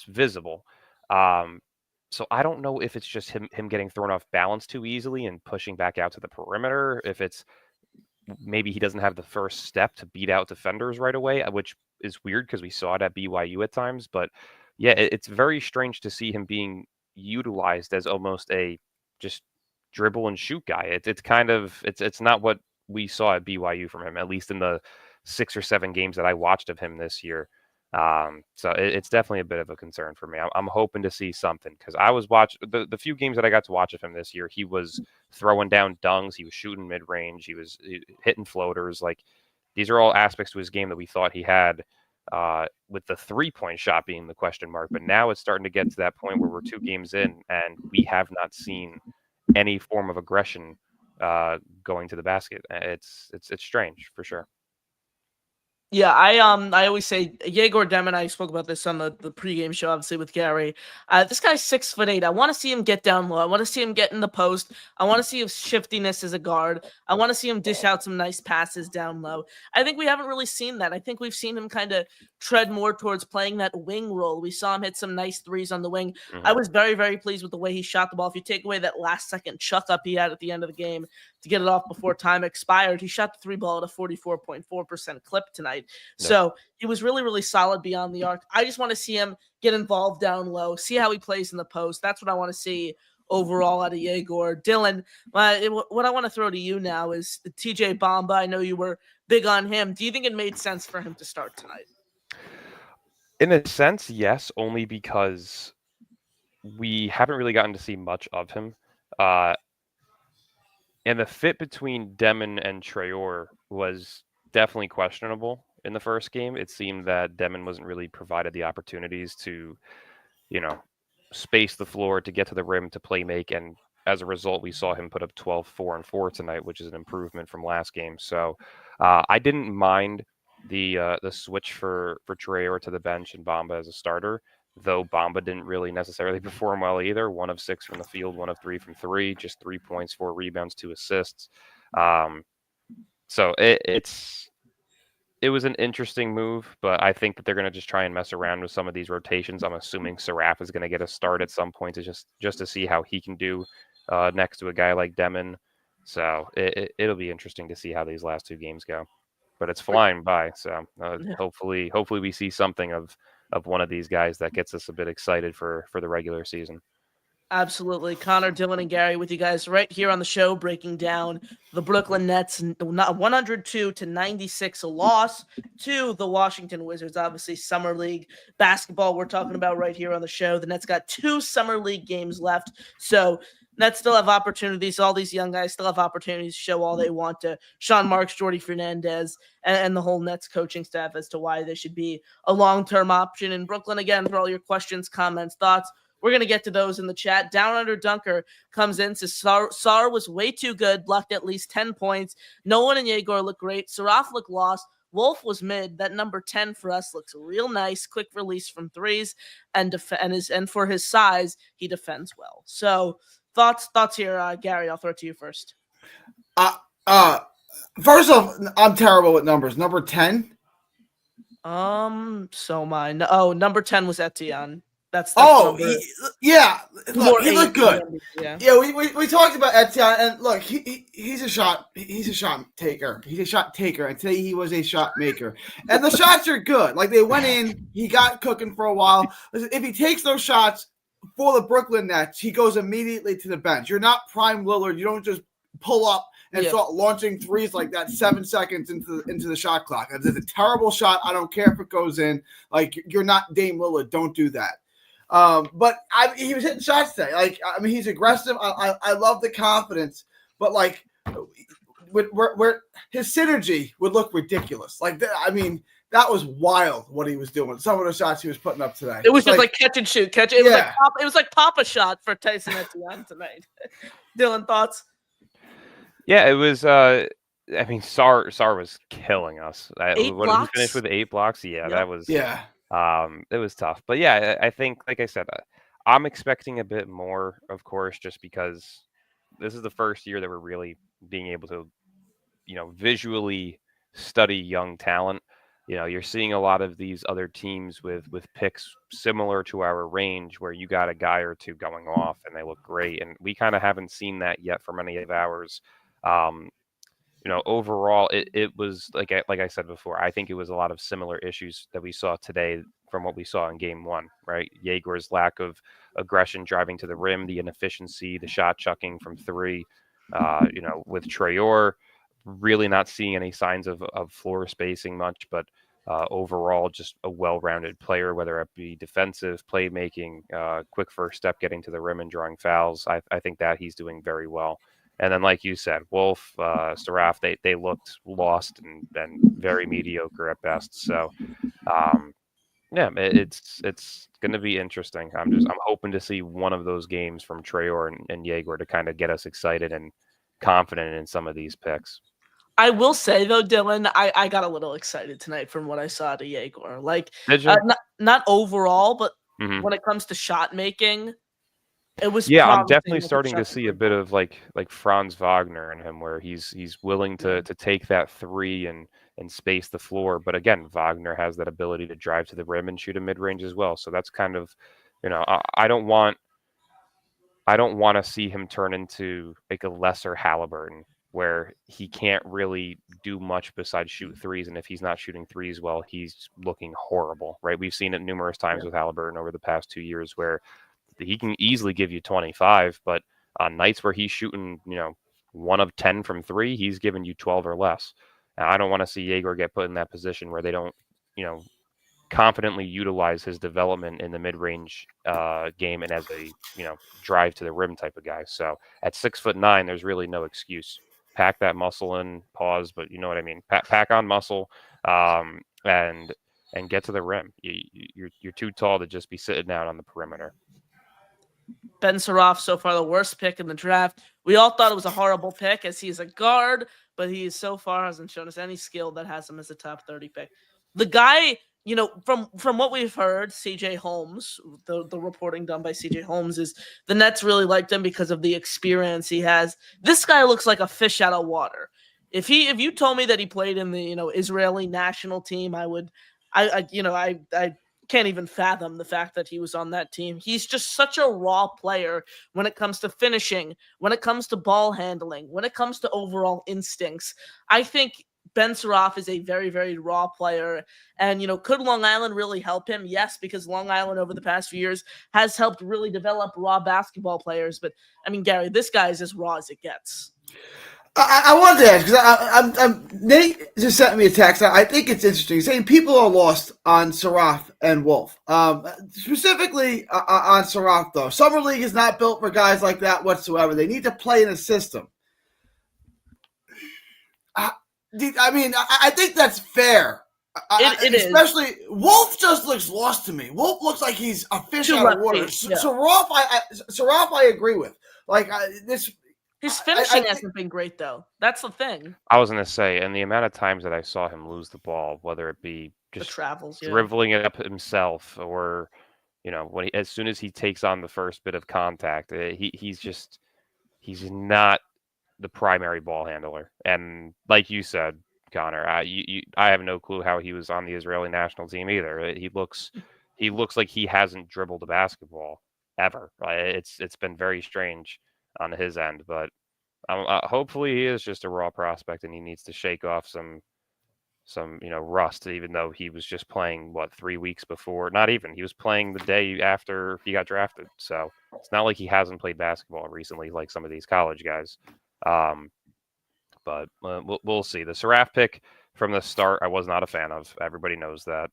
visible. So I don't know if it's just him getting thrown off balance too easily and pushing back out to the perimeter. If it's maybe he doesn't have the first step to beat out defenders right away, which is weird because we saw it at BYU at times. But yeah, it's very strange to see him being utilized as almost a just dribble and shoot guy. It's not what we saw at BYU from him, at least in the 6 or 7 games that I watched of him this year. So it's definitely a bit of a concern for me. I'm hoping to see something, because I was watching the few games that I got to watch of him this year. He was throwing down dunks. He was shooting mid range. He was hitting floaters. Like, these are all aspects to his game that we thought he had, with the 3-point shot being the question mark. But now it's starting to get to that point where we're 2 games in and we have not seen any form of aggression going to the basket. It's strange for sure. Yeah, I always say Yegor Demon. I spoke about this on the pregame show, obviously, with Gary. This guy's 6'8". I want to see him get down low. I want to see him get in the post. I want to see his shiftiness as a guard. I want to see him dish out some nice passes down low. I think we haven't really seen that. I think we've seen him kind of tread more towards playing that wing role. We saw him hit some nice threes on the wing. Mm-hmm. I was very, very pleased with the way he shot the ball. If you take away that last-second chuck up he had at the end of the game to get it off before time expired, he shot the 3 ball at a 44.4% clip tonight. No. So he was really, really solid beyond the arc. I just want to see him get involved down low, see how he plays in the post. That's what I want to see overall out of Yegor. Dylan, what I want to throw to you now is the TJ Bamba. I know you were big on him. Do you think it made sense for him to start tonight? In a sense, yes, only because we haven't really gotten to see much of him. And the fit between Demon and Traore was definitely questionable in the first game. It seemed that Demon wasn't really provided the opportunities to, space the floor, to get to the rim, to play make. And as a result, we saw him put up 12, 4, and 4 tonight, which is an improvement from last game. So I didn't mind the switch for Traore to the bench and Bamba as a starter, though Bamba didn't really necessarily perform well either. 1 of 6 from the field, 1 of 3 from 3, just 3 points, 4 rebounds, 2 assists. So it was an interesting move, but I think that they're going to just try and mess around with some of these rotations. I'm assuming Saraf is going to get a start at some point to just to see how he can do next to a guy like Demon. So it'll be interesting to see how these last 2 games go. But it's flying by, so hopefully we see something of one of these guys that gets us a bit excited for the regular season. Absolutely. Connor, Dylan, and Gary with you guys right here on the show, breaking down the Brooklyn Nets 102-96, a loss to the Washington Wizards. Obviously, Summer League basketball we're talking about right here on the show. The Nets got 2 Summer League games left, so Nets still have opportunities. All these young guys still have opportunities to show all they want to Sean Marks, Jordy Fernandez, and the whole Nets coaching staff as to why they should be a long-term option in Brooklyn. Again, for all your questions, comments, thoughts, we're going to get to those in the chat. Down Under Dunker comes in, says Sar was way too good, blocked at least 10 points. Nolan and Yegor look great. Saraf looked lost. Wolf was mid. That number 10 for us looks real nice. Quick release from threes, and for his size, he defends well. So thoughts here, Gary. I'll throw it to you first. First off, I'm terrible with numbers. Number 10. So mine. Oh, number 10 was Etienne. That's yeah. Look, he looked good. Yeah, we talked about Etienne, and look, he's a shot taker. He's a shot taker, and today he was a shot maker. And the shots are good. Like, they went in, he got cooking for a while. Listen, if he takes those shots for the Brooklyn Nets, he goes immediately to the bench. You're not prime Lillard. You don't just pull up and start launching threes like that 7 seconds into the shot clock. It's a terrible shot. I don't care if it goes in. Like, you're not Dame Lillard. Don't do that. But he was hitting shots today. Like, I mean, he's aggressive. I love the confidence, but like, where his synergy would look ridiculous. Like, that was wild what he was doing. Some of the shots he was putting up today. It was just like catch and shoot. It was like Papa shot for Tyson Etienne tonight. Dylan, thoughts? Yeah, it was. I mean, Sar was killing us. He finished with 8 blocks? Yeah, that was. Yeah. It was tough, but yeah, I think, like I said, I'm expecting a bit more, of course, just because this is the first year that we're really being able to, visually study young talent. You're seeing a lot of these other teams with picks similar to our range, where you got a guy or two going off and they look great, and we kind of haven't seen that yet from any of ours. Overall, it was like I said before, I think it was a lot of similar issues that we saw today from what we saw in game 1, right? Yegor's lack of aggression driving to the rim, the inefficiency, the shot chucking from 3, with Traore really not seeing any signs of floor spacing much, but overall just a well-rounded player, whether it be defensive, playmaking, quick first step, getting to the rim and drawing fouls. I think that he's doing very well. And then, like you said, Wolf, Saraf, they looked lost and very mediocre at best. So, it's going to be interesting. I'm hoping to see one of those games from Traore and Yegor to kind of get us excited and confident in some of these picks. I will say, though, Dylan, I got a little excited tonight from what I saw to Yegor. Like, not overall, but when it comes to shot making, it was. Yeah, I'm definitely starting to see a bit of like Franz Wagner in him, where he's willing to take that 3 and space the floor. But again, Wagner has that ability to drive to the rim and shoot a mid-range as well. So that's kind of, I don't want to see him turn into like a lesser Halliburton, where he can't really do much besides shoot threes. And if he's not shooting threes well, he's looking horrible, right? We've seen it numerous times with Halliburton over the past 2 years, where he can easily give you 25, but on nights where he's shooting, 1 of 10 from 3, he's giving you 12 or less. And I don't want to see Yegor get put in that position where they don't, confidently utilize his development in the mid-range game and as a, drive to the rim type of guy. So at 6'9", there's really no excuse. Pack that muscle in, pause, but you know what I mean? Pack on muscle, and get to the rim. You're too tall to just be sitting down on the perimeter. Ben Saraf, so far the worst pick in the draft. We all thought it was a horrible pick, as he's a guard, but he so far hasn't shown us any skill that has him as a top 30 pick. The guy, from what we've heard, CJ Holmes, the reporting done by CJ Holmes, is the Nets really liked him because of the experience he has. This guy looks like a fish out of water. If you told me that he played in the Israeli national team, I can't even fathom the fact that he was on that team. He's just such a raw player when it comes to finishing, when it comes to ball handling, when it comes to overall instincts. I think Ben Saraf is a very, very raw player. And, could Long Island really help him? Yes, because Long Island over the past few years has helped really develop raw basketball players. But, I mean, Gary, this guy is as raw as it gets. I wanted to ask because Nate just sent me a text. I think it's interesting. He's saying people are lost on Saraf and Wolf. Specifically on Saraf, though. Summer League is not built for guys like that whatsoever. They need to play in a system. I think that's fair. It especially is. Wolf just looks lost to me. Wolf looks like he's a fish out of water. Yeah. Saraf, I agree with. His finishing hasn't been great, though. That's the thing. I was going to say, and the amount of times that I saw him lose the ball, whether it be just the travels, dribbling it up himself, or as soon as he takes on the first bit of contact, he's not the primary ball handler. And like you said, Connor, I have no clue how he was on the Israeli national team either. He looks like he hasn't dribbled a basketball ever. It's been very strange on his end, but hopefully he is just a raw prospect and he needs to shake off some rust, even though he was just playing 3 weeks before. Not even, he was playing the day after he got drafted, so it's not like he hasn't played basketball recently like some of these college guys. But we'll see. The Saraf pick from the start I was not a fan of. Everybody knows that.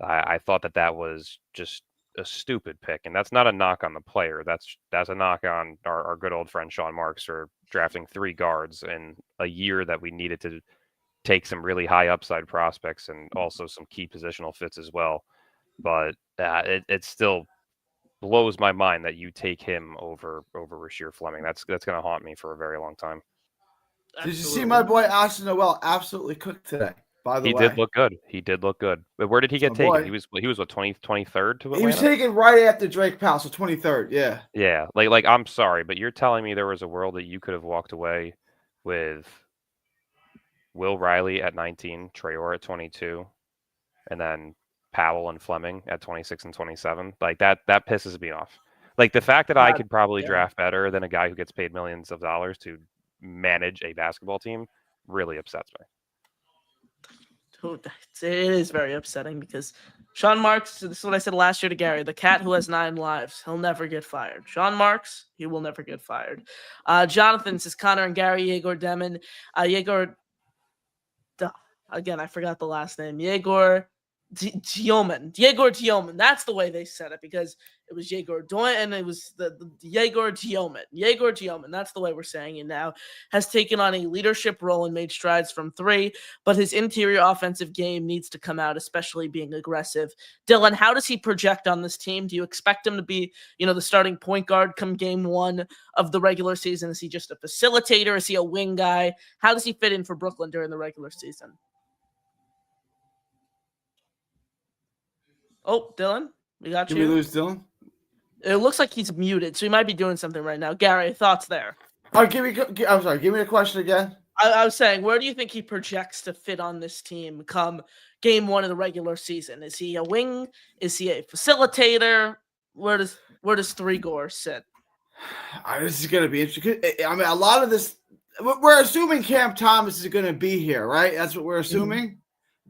I thought that was just a stupid pick, and that's not a knock on the player. That's a knock on our good old friend Sean Marks for drafting 3 guards in a year that we needed to take some really high upside prospects and also some key positional fits as well. But it still blows my mind that you take him over Rasheer Fleming. That's going to haunt me for a very long time. Absolutely. Did you see my boy Austin Noel absolutely cooked today? By the way, he did look good. But where did he get taken? He was what, 23rd to Atlanta? He was taken right after Drake Powell, so 23rd. Yeah. Yeah. Like I'm sorry, but you're telling me there was a world that you could have walked away with Will Riley at 19, Traore at 22, and then Powell and Fleming at 26 and 27. Like that pisses me off. Like the fact that I could probably draft better than a guy who gets paid millions of dollars to manage a basketball team really upsets me. It is very upsetting because Sean Marks, this is what I said last year to Gary, the cat who has 9 lives, he'll never get fired. Sean Marks, he will never get fired. Jonathan says Connor and Gary, Yegor Demon. Again, I forgot the last name. Yegor Tioman. That's the way they said it because it was Yegor Doin and it was the Yegor Tioman. That's the way we're saying it now. Has taken on a leadership role and made strides from 3, but his interior offensive game needs to come out, especially being aggressive. Dylan, how does he project on this team? Do you expect him to be, the starting point guard come game 1 of the regular season? Is he just a facilitator? Is he a wing guy? How does he fit in for Brooklyn during the regular season? Oh, Dylan, we got you. Did we lose Dylan? It looks like he's muted, so he might be doing something right now. Gary, thoughts there? All right, give me a question again. I was saying, where do you think he projects to fit on this team come game 1 of the regular season? Is he a wing? Is he a facilitator? Where does 3 Gore sit? This is going to be interesting. I mean, a lot of this, we're assuming Cam Thomas is going to be here, right? That's what we're assuming. Mm-hmm.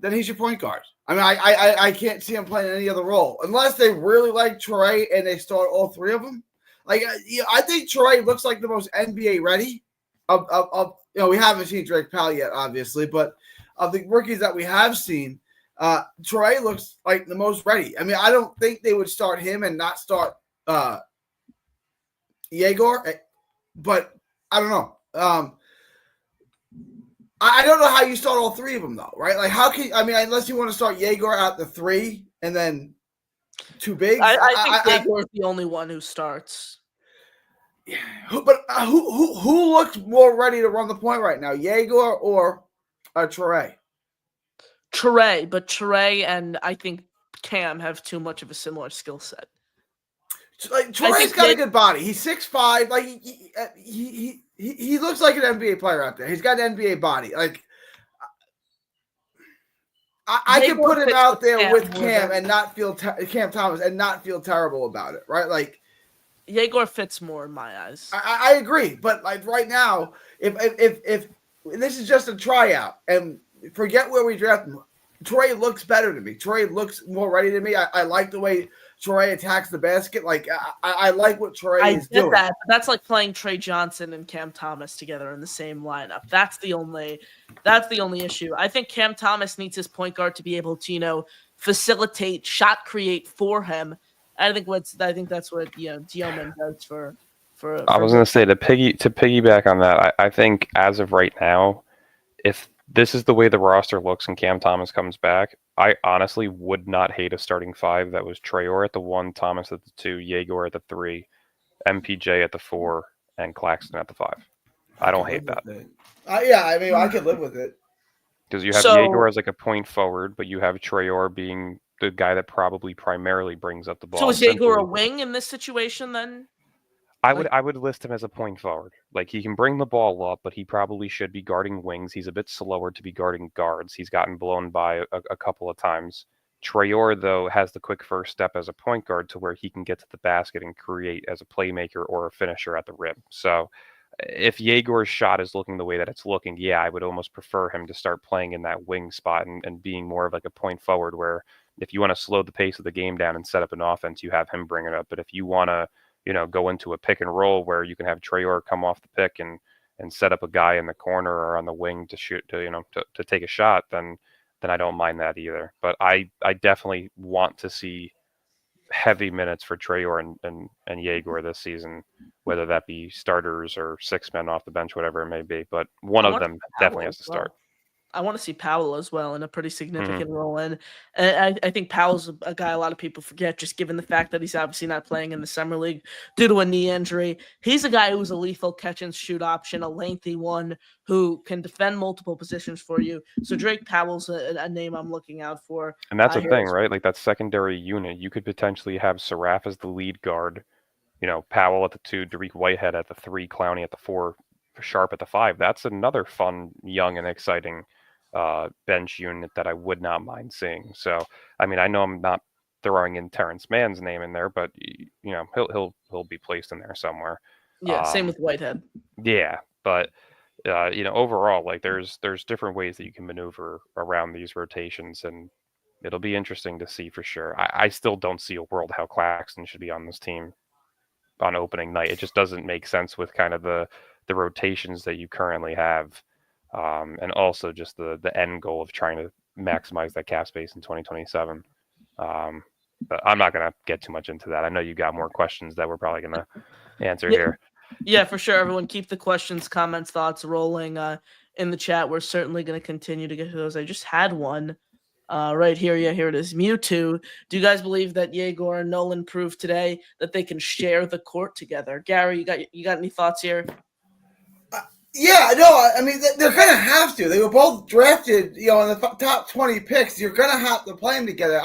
Then he's your point guard. I mean, I can't see him playing any other role unless they really like Traore and they start all 3 of them. Like, I think Traore looks like the most NBA ready of we haven't seen Drake Powell yet, obviously, but of the rookies that we have seen, Traore looks like the most ready. I mean, I don't think they would start him and not start Yegor, but I don't know. I don't know how you start all 3 of them, though, right? Like, unless you want to start Yegor at the 3 and then 2 bigs. I think Yegor is the only one who starts. Yeah, but who looks more ready to run the point right now, Yegor or Traore? Traore, but Traore and I think Cam have too much of a similar skill set. Like Traore's got a good body. He's 6'5". Like he looks like an NBA player out there. He's got an NBA body. Like I can put him out there with Cam and not feel Cam Thomas and not feel terrible about it, right? Like Yegor fits more in my eyes. I agree, but like right now, if this is just a tryout and forget where we draft him, Traore looks better to me. Traore looks more ready to me. I like the way Traore attacks the basket. Like I like what Traore is doing. That. That's like playing Trey Johnson and Cam Thomas together in the same lineup. That's the only issue. I think Cam Thomas needs his point guard to be able to, facilitate, shot create for him. I think that's what Dioman does for. I was going to say to piggyback on that. I think as of right now, if this is the way the roster looks and Cam Thomas comes back, I honestly would not hate a starting five that was Traore at the 1, Thomas at the 2, Jaeger at the 3, MPJ at the 4, and Claxton at the 5. I don't hate that. Yeah, I mean, I could live with it. Because you have Jaeger as like a point forward, but you have Traore being the guy that probably primarily brings up the ball. So is Jaeger a wing in this situation then? I would list him as a point forward. Like, he can bring the ball up, but he probably should be guarding wings. He's a bit slower to be guarding guards. He's gotten blown by a couple of times. Traore, though, has the quick first step as a point guard to where he can get to the basket and create as a playmaker or a finisher at the rim. So if Jaegor's shot is looking the way that it's looking, yeah, I would almost prefer him to start playing in that wing spot and being more of like a point forward, where if you want to slow the pace of the game down and set up an offense, you have him bring it up. But if you want to go into a pick and roll where you can have Traore come off the pick and set up a guy in the corner or on the wing to shoot to take a shot, then I don't mind that either. But I definitely want to see heavy minutes for Traore and Jaeger this season, whether that be starters or 6 men off the bench, whatever it may be. But one of them definitely has to start. I want to see Powell as well in a pretty significant role. And I think Powell's a guy a lot of people forget, just given the fact that he's obviously not playing in the summer league due to a knee injury. He's a guy who's a lethal catch and shoot option, a lengthy one who can defend multiple positions for you. So Drake Powell's a name I'm looking out for. And that's the thing, right? Like, that secondary unit, you could potentially have Saraf as the lead guard, Powell at the 2, Dariq Whitehead at the 3, Clowney at the 4, Sharp at the 5. That's another fun, young, and exciting bench unit that I would not mind seeing. So, I mean, I know I'm not throwing in Terrence Mann's name in there, but he'll be placed in there somewhere. Yeah, same with Whitehead. Yeah, but overall, like, there's different ways that you can maneuver around these rotations, and it'll be interesting to see for sure. I still don't see a world how Claxton should be on this team on opening night. It just doesn't make sense with kind of the rotations that you currently have. And also just the end goal of trying to maximize that cap space in 2027. But I'm not going to get too much into that. I know you got more questions that we're probably going to answer here. Yeah, for sure. Everyone keep the questions, comments, thoughts rolling in the chat. We're certainly going to continue to get to those. I just had one right here. Yeah, here it is. Mewtwo. Do you guys believe that Jaeger and Nolan proved today that they can share the court together? Gary, you got any thoughts here? Yeah, no, I mean, they're going to have to. They were both drafted, in the top 20 picks. You're going to have to play them together.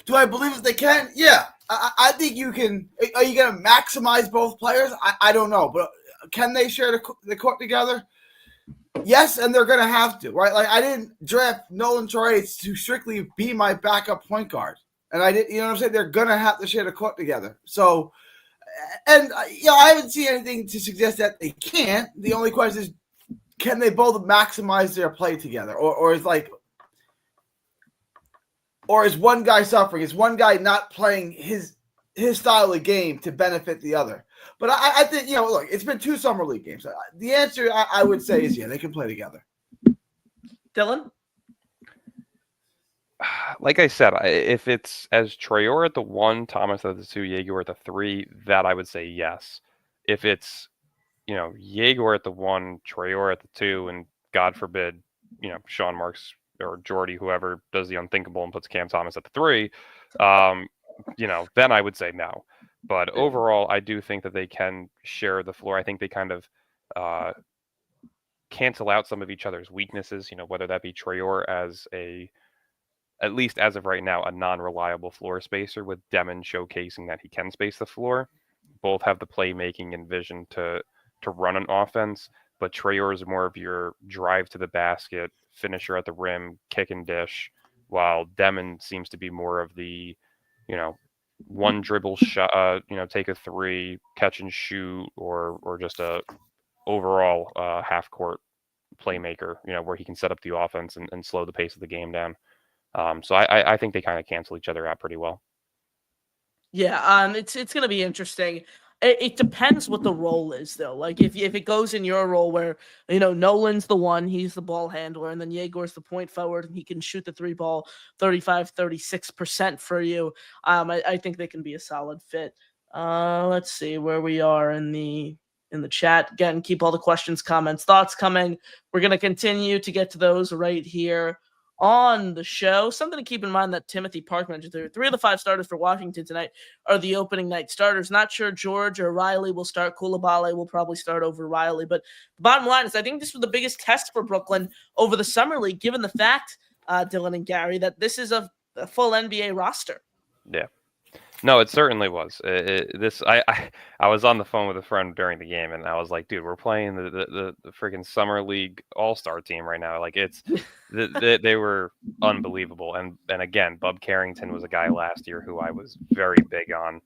Do I believe that they can? Yeah. I think you can. Are you going to maximize both players? I don't know. But can they share the court together? Yes, and they're going to have to, right? Like, I didn't draft Nolan Traore to strictly be my backup point guard. And I didn't, what I'm saying? They're going to have to share the court together. So, and I haven't seen anything to suggest that they can't. The only question is, can they both maximize their play together, or is one guy suffering? Is one guy not playing his style of game to benefit the other? But I think look, it's been 2 summer league games. The answer I would say is they can play together. Dylan? Like I said, if it's as Traore at the 1, Thomas at the 2, Jaeger at the 3, that I would say yes. If it's, Jaeger at the 1, Traore at the 2, and God forbid, Sean Marks or Jordy, whoever does the unthinkable and puts Cam Thomas at the 3, then I would say no. But overall, I do think that they can share the floor. I think they kind of cancel out some of each other's weaknesses, whether that be Traore as at least as of right now, a non-reliable floor spacer, with Demon showcasing that he can space the floor. Both have the playmaking and vision to run an offense, but Traore is more of your drive to the basket, finisher at the rim, kick and dish, while Demon seems to be more of the, one dribble shot, take a 3, catch and shoot, or just a overall half court playmaker, where he can set up the offense and slow the pace of the game down. So I think they kind of cancel each other out pretty well. Yeah, it's gonna be interesting. It depends what the role is, though. Like if it goes in your role where Nolan's the one, he's the ball handler, and then Yegor's the point forward, and he can shoot the three ball 35-36% for you. I think they can be a solid fit. Let's see where we are in the chat. Again, keep all the questions, comments, thoughts coming. We're gonna continue to get to those right here on the show. Something to keep in mind that Timothy Park mentioned there. 3 of the 5 starters for Washington tonight are the opening night starters. Not sure George or Riley will start. Koulibaly will probably start over Riley. But the bottom line is I think this was the biggest test for Brooklyn over the summer league, given the fact, Dylan and Gary, that this is a full NBA roster. Yeah. No, it certainly was. I was on the phone with a friend during the game, and I was like, "Dude, we're playing the freaking summer league all-star team right now. Like they were unbelievable." And again, Bub Carrington was a guy last year who I was very big on.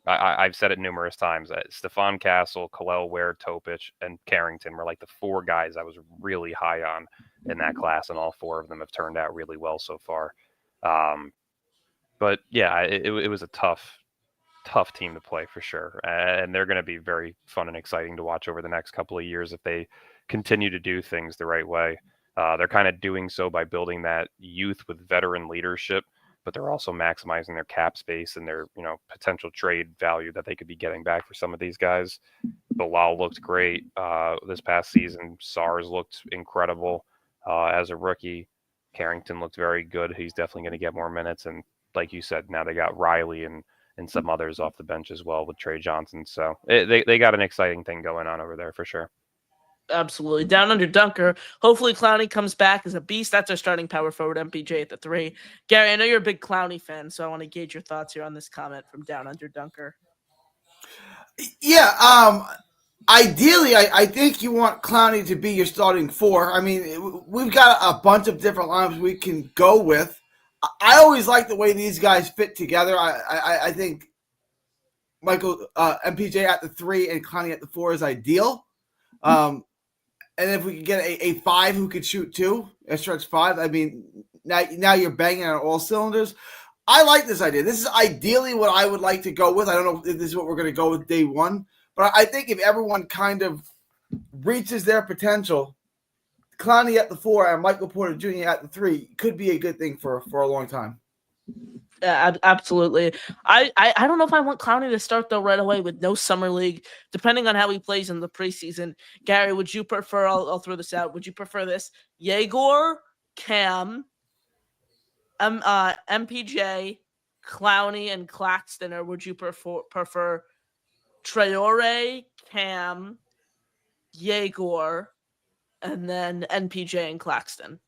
I've said it numerous times. Stephon Castle, Kalel Ware, Topic, and Carrington were like the 4 guys I was really high on in that class, and all 4 of them have turned out really well so far. But yeah, it was a tough team to play for sure, and they're going to be very fun and exciting to watch over the next couple of years if they continue to do things the right way. They're kind of doing so by building that youth with veteran leadership, but they're also maximizing their cap space and their potential trade value that they could be getting back for some of these guys. Bilal looked great this past season. Sars looked incredible as a rookie. Carrington looked very good. He's definitely going to get more minutes, and like you said, now they got Riley and some others off the bench as well with Trey Johnson. So they got an exciting thing going on over there for sure. Absolutely. Down under Dunker. Hopefully Clowney comes back as a beast. That's our starting power forward, MPJ at the 3. Gary, I know you're a big Clowney fan, so I want to gauge your thoughts here on this comment from Down Under Dunker. Yeah, ideally, I think you want Clowney to be your starting 4. I mean, we've got a bunch of different lineups we can go with. I always like the way these guys fit together. I think Michael MPJ at the 3 and Clowney at the 4 is ideal. And if we could get a 5 who could shoot 2, a stretch 5, I mean, now you're banging on all cylinders. I like this idea. This is ideally what I would like to go with. I don't know if this is what we're going to go with day 1, but I think if everyone kind of reaches their potential, Clowney at the 4 and Michael Porter Jr. at the 3 could be a good thing for a long time. Yeah, absolutely. I don't know if I want Clowney to start though right away with no summer league, depending on how he plays in the preseason. Gary, would you prefer? I'll throw this out. Would you prefer this? Yegor, Cam, MPJ, Clowney, and Claxton, or would you prefer Traore, Cam, Yegor, and then MPJ and Claxton?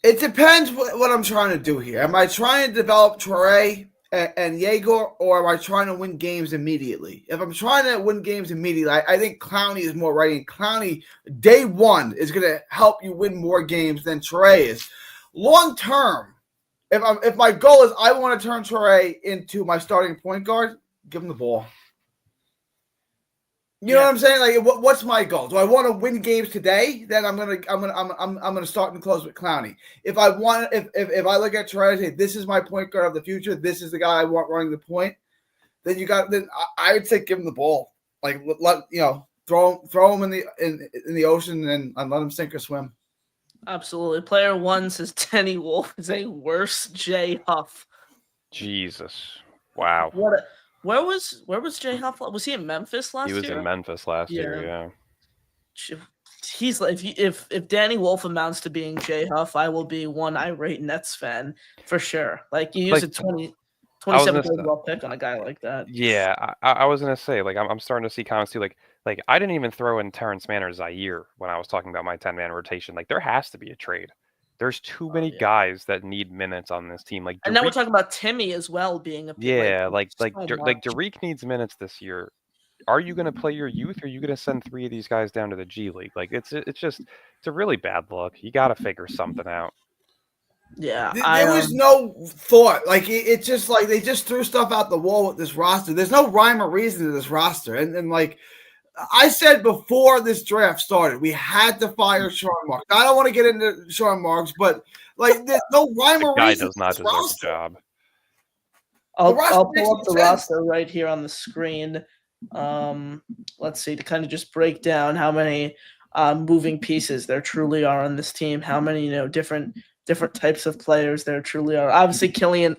It depends what I'm trying to do here. Am I trying to develop Traore and Yegor, or am I trying to win games immediately? If I'm trying to win games immediately, I think Clowney is more right. And Clowney, day 1, is going to help you win more games than Traore is. Long term, if my goal is I want to turn Traore into my starting point guard, give him the ball. You know what I'm saying? Like, what's my goal? Do I want to win games today? Then I'm gonna start and close with Clowney. If I look at Traore and say this is my point guard of the future, this is the guy I want running the point, then I would say give him the ball. Like throw him in the ocean and let him sink or swim. Absolutely. Player 1 says Danny Wolf is a worse Jay Huff. Jesus, wow. Where was Jay Huff? Was he in Memphis last year? He was in Memphis last year, yeah. He's like, if Danny Wolf amounts to being Jay Huff, I will be one irate Nets fan for sure. Like you use a 27th overall pick on a guy like that. Yeah, I was gonna say, like, I'm starting to see comments too. Like I didn't even throw in Terrence Mann or Zaire when I was talking about my 10-man rotation. Like there has to be a trade. There's too many guys that need minutes on this team. Like, and now we're talking about Timme as well being a Derek needs minutes this year. Are you going to play your youth, or are you going to send 3 of these guys down to the G League? Like, it's a really bad look. You got to figure something out. Yeah, there was no thought. Like it's just like they just threw stuff out the wall with this roster. There's no rhyme or reason to this roster, and like I said before this draft started, we had to fire Sean Marks. I don't want to get into Sean Marks, but like, there's no rhyme or Guy reason. does not deserve a job. I'll roster pull makes up the sense. roster right here on the screen. Let's see, to kind of just break down how many moving pieces there truly are on this team, how many different types of players there truly are. Obviously, Killian.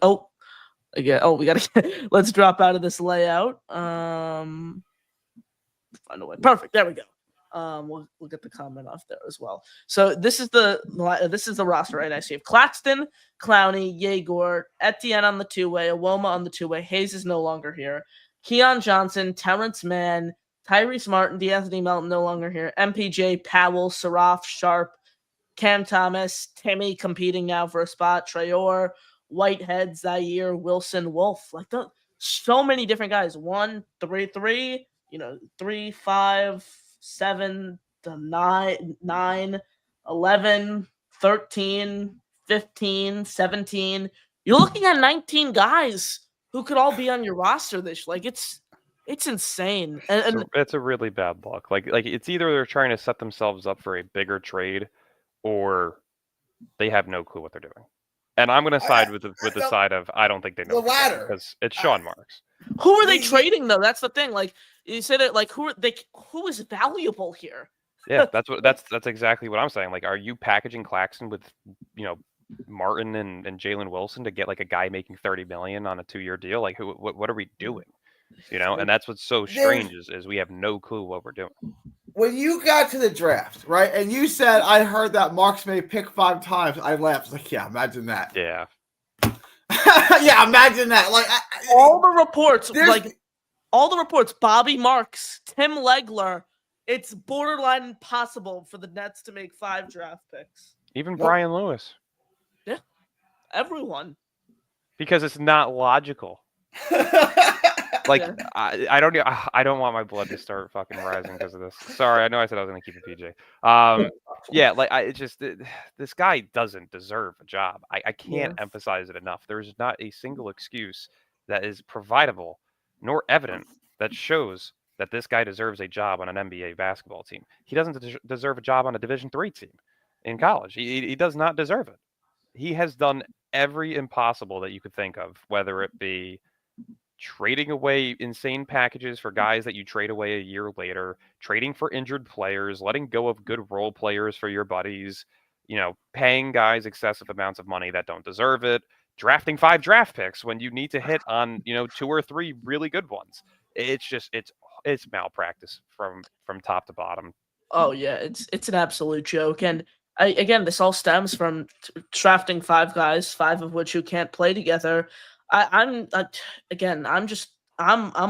We gotta let's drop out of this layout. Find a way. Perfect. There we go. We'll get the comment off there as well. So this is the roster, right? I see Claxton, Clowney, Yegor, Etienne on the two-way, Awoma on the two-way. Hayes is no longer here. Keon Johnson, Terrence Mann, Tyrese Martin, DeAnthony Melton no longer here. MPJ, Powell, Saraf, Sharp, Cam Thomas, Timme competing now for a spot. Traore, Whitehead, Zaire, Wilson, Wolf. Like so many different guys. 1, 3, 3. 3, 5, 7, 9, 11, 13, 15, 17. You're looking at 19 guys who could all be on your roster this. Like it's insane. And it's a really bad luck. Like it's either they're trying to set themselves up for a bigger trade, or they have no clue what they're doing. And I'm going to side with the side of I don't think they know the latter, because it's Sean Marks. Who are they trading though? That's the thing. Like you said it. Like who is valuable here? Yeah, that's exactly what I'm saying. Like, are you packaging Claxton with Martin and Jalen Wilson to get like a guy making $30 million on a 2-year deal? Like, what are we doing? And that's what's so strange is we have no clue what we're doing. When you got to the draft, right, and you said, I heard that Marks may pick 5 times, I laughed. I was like, yeah, imagine that. Yeah. Yeah, imagine that. Like all the reports, Bobby Marks, Tim Legler, it's borderline impossible for the Nets to make 5 draft picks. Even Brian Lewis. Yeah. Everyone. Because it's not logical. Like, yeah. I don't want my blood to start fucking rising because of this. Sorry, I know I said I was going to keep it PJ. Yeah, like this guy doesn't deserve a job. I can't emphasize it enough. There's not a single excuse that is providable nor evident that shows that this guy deserves a job on an NBA basketball team. He doesn't deserve a job on a Division III team in college. He does not deserve it. He has done every impossible that you could think of, whether it be trading away insane packages for guys that you trade away a year later, trading for injured players, letting go of good role players for your buddies, paying guys excessive amounts of money that don't deserve it, drafting 5 draft picks when you need to hit on, 2 or 3 really good ones. It's just, it's malpractice from top to bottom. Oh yeah, it's an absolute joke. And again, this all stems from drafting 5 guys, 5 of which who can't play together. I'm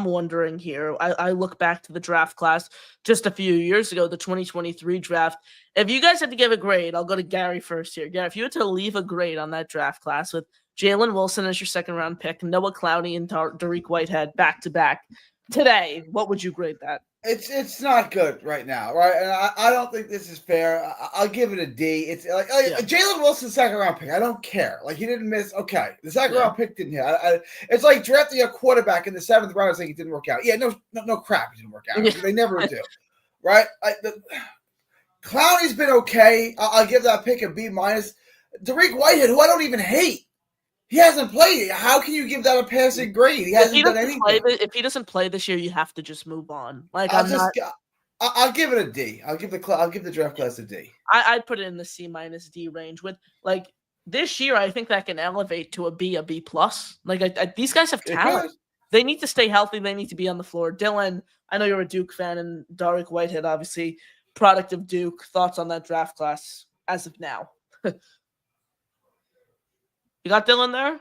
wondering here. I look back to the draft class just a few years ago, the 2023 draft. If you guys had to give a grade, I'll go to Gary first here. Gary, if you had to leave a grade on that draft class with Jalen Wilson as your 2nd-round pick, Noah Clowney and Dariq Whitehead back-to-back today, what would you grade that? It's not good right now, right? And I don't think this is fair. I'll give it a D. It's like Jalen Wilson's 2nd-round pick. I don't care. Like, he didn't miss. Okay, the 2nd-round pick didn't hit. It's like drafting a quarterback in the 7th round and saying it didn't work out. Yeah, no crap, it didn't work out. They never do, right? Clowney's been okay. I'll give that pick a B-. Dariq Whitehead, who I don't even hate. He hasn't played. How can you give that a passing grade? He hasn't done anything. If he doesn't play this year, you have to just move on. Like I'll give it a D. I'll give the draft class a D. I'd put it in the C-D range. With like this year, I think that can elevate to a B, a B+. Like these guys have talent. They need to stay healthy. They need to be on the floor. Dylan, I know you're a Duke fan, and Dariq Whitehead, obviously product of Duke. Thoughts on that draft class as of now? You got Dylan there?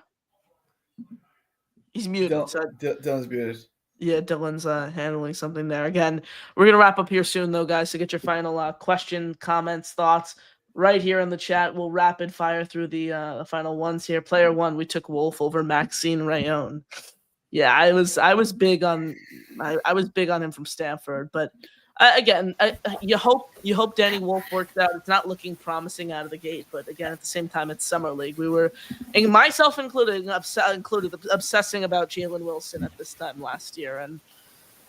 He's muted. Dylan's muted. Yeah, Dylan's handling something there. Again, we're going to wrap up here soon, though, guys, to get your final question, comments, thoughts right here in the chat. We'll rapid fire through the final ones here. Player 1, we took Wolf over Maxine Rayon. Yeah, I was big on him from Stanford, but again, you hope Danny Wolf works out. It's not looking promising out of the gate, but again, at the same time, it's summer league. We were, and myself included, obsessing about Jalen Wilson at this time last year, and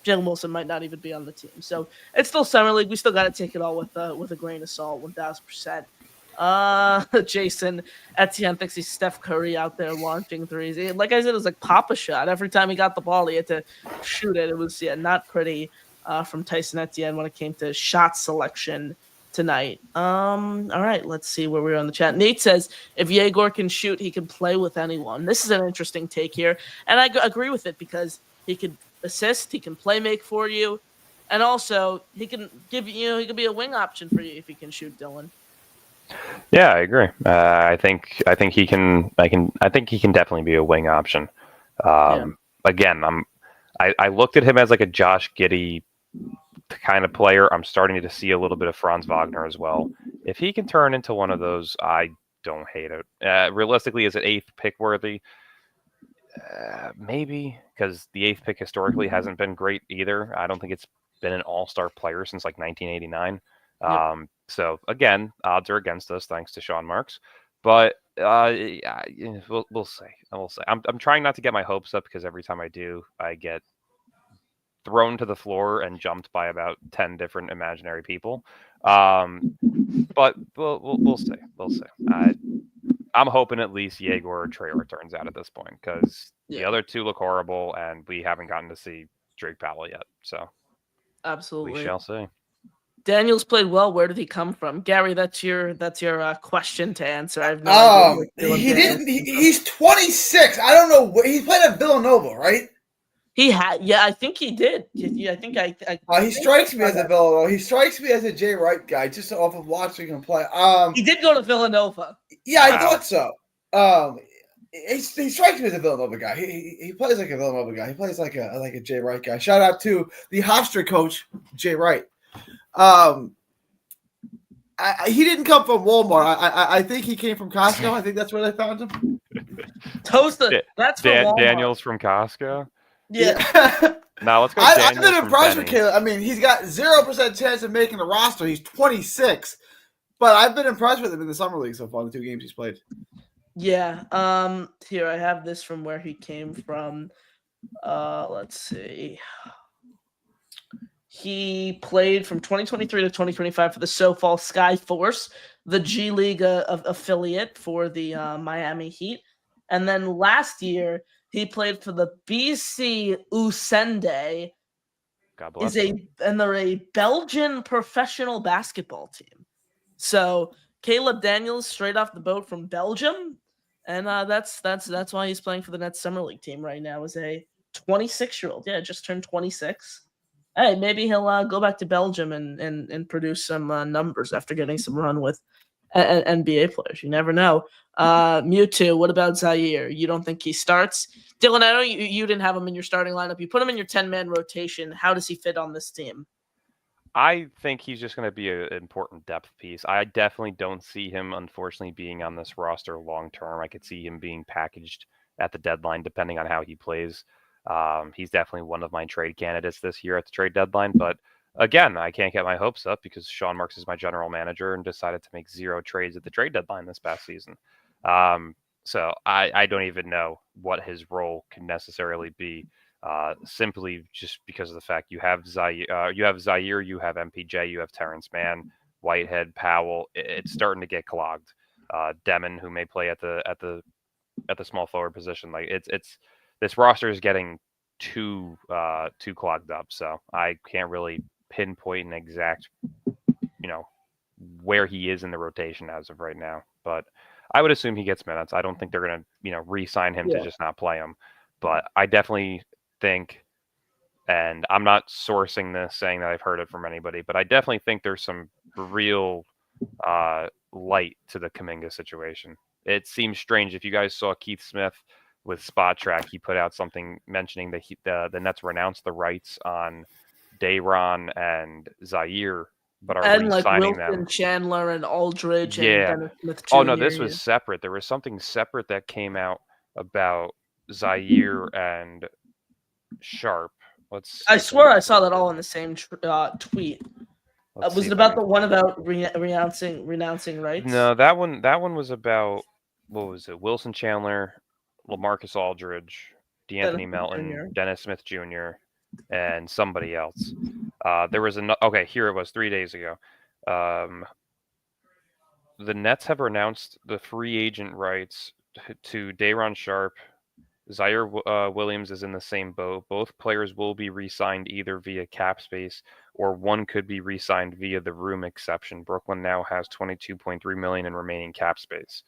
Jalen Wilson might not even be on the team. So it's still summer league. We still got to take it all with a grain of salt, 1,000%. Jason Etienne thinks he's Steph Curry out there launching threes. Like I said, it was like Papa shot. Every time he got the ball, he had to shoot it. It was not pretty from Tyson Etienne when it came to shot selection tonight. All right, let's see where we're on the chat. Nate says if Yegor can shoot, he can play with anyone. This is an interesting take here, and I agree with it because he could assist, he can play make for you, and also he can give you, he could be a wing option for you if he can shoot, Dylan. Yeah, I agree. I think he can. I think he can definitely be a wing option. Again, I looked at him as like a Josh Giddey kind of player. I'm starting to see a little bit of Franz Wagner as well. If he can turn into one of those, I don't hate it. Realistically, is it 8th pick worthy? Maybe, because the 8th pick historically hasn't been great either. I don't think it's been an all-star player since like 1989. Yep. So again, odds are against us thanks to Sean Marks. But we'll see. I'm trying not to get my hopes up because every time I do, I get thrown to the floor and jumped by about 10 different imaginary people. But we'll see. We'll see. I'm hoping at least Yegor or Traore turns out at this point because the other two look horrible, and we haven't gotten to see Drake Powell yet. So absolutely, we shall see. Daniels played well. Where did he come from, Gary? That's your question to answer. I have no idea. He didn't. He's 26. I don't know. He played at Villanova, right? He had. Yeah, I think he did. Yeah, I think he strikes me as a Villanova. He strikes me as a Jay Wright guy, just off of watching him play. He did go to Villanova. Yeah, I thought so. He strikes me as a Villanova guy. He plays like a Villanova guy. He plays like a Jay Wright guy. Shout out to the Hofstra coach, Jay Wright. He didn't come from Walmart. I think he came from Costco. I think that's where they found him. Toasted. That's from Walmart. Daniels from Costco. Yeah. Now let's go. I've been impressed with Caleb. I mean, he's got 0% chance of making the roster. He's 26, but I've been impressed with him in the summer league so far. The 2 games he's played. Yeah. Here I have this from where he came from. Let's see. He played from 2023 to 2025 for the SoFal Sky Force, the G League affiliate for the Miami Heat. And then last year, he played for the BC Usende. God bless. And they're a Belgian professional basketball team. So Caleb Daniels, straight off the boat from Belgium, and that's why he's playing for the Nets Summer League team right now as a 26-year-old. Yeah, just turned 26. Hey, maybe he'll go back to Belgium and produce some numbers after getting some run with NBA players. You never know. Mewtwo, what about Zaire? You don't think he starts? Dylan, I know you didn't have him in your starting lineup. You put him in your 10-man rotation. How does he fit on this team? I think he's just going to be an important depth piece. I definitely don't see him, unfortunately, being on this roster long term. I could see him being packaged at the deadline, depending on how he plays. He's definitely one of my trade candidates this year at the trade deadline. But again, I can't get my hopes up because Sean Marks is my general manager and decided to make 0 trades at the trade deadline this past season. So I don't even know what his role can necessarily be. Simply just because of the fact you have Zaire, you have MPJ, you have Terrence Mann, Whitehead, Powell. It's starting to get clogged. Demon, who may play at the small forward position, like it's this roster is getting too clogged up. So I can't really pinpoint an exact, where he is in the rotation as of right now. But I would assume he gets minutes. I don't think they're gonna re-sign him to just not play him. But I definitely think, and I'm not sourcing this saying that I've heard it from anybody, but I definitely think there's some real light to the Kuminga situation. It seems strange. If you guys saw Keith Smith with Spot Track, he put out something mentioning that the Nets renounced the rights on Dayron and Zaire, but are re-signing them. Wilson Chandler and Aldridge and Dennis Smith Jr. Oh no, this was separate. There was something separate that came out about Zaire and Sharp. I swear I saw that all in the same tweet. Was it about the one about renouncing rights? No, that one was about, what was it? Wilson Chandler, LaMarcus Aldridge, DeAnthony Melton, Dennis Smith Jr., and somebody else. There was okay, here it was 3 days ago. The Nets have announced the free agent rights to Day'Ron Sharpe. Zaire Williams is in the same boat. Both players will be re-signed either via cap space or one could be re-signed via the room exception. Brooklyn now has $22.3 million in remaining cap space.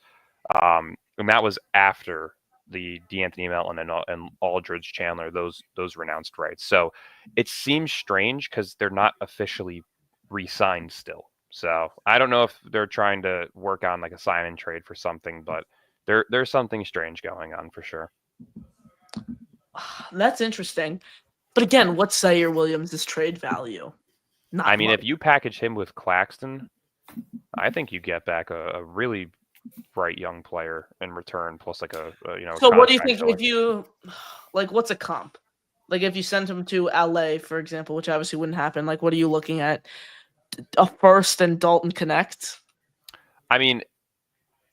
And that was after the D'Anthony Melton and Aldridge Chandler, those renounced rights. So it seems strange because they're not officially re-signed still. So I don't know if they're trying to work on like a sign and trade for something, but there's something strange going on for sure. That's interesting. But again, what's Zaire Williams' trade value? Not I mean, much. if you package him with Claxton, I think you get back a really bright young player in return, plus like a So what do you think contract if you like? What's a comp? Like if you send him to LA, for example, which obviously wouldn't happen. Like, what are you looking at? A first and Dalton Connect? I mean,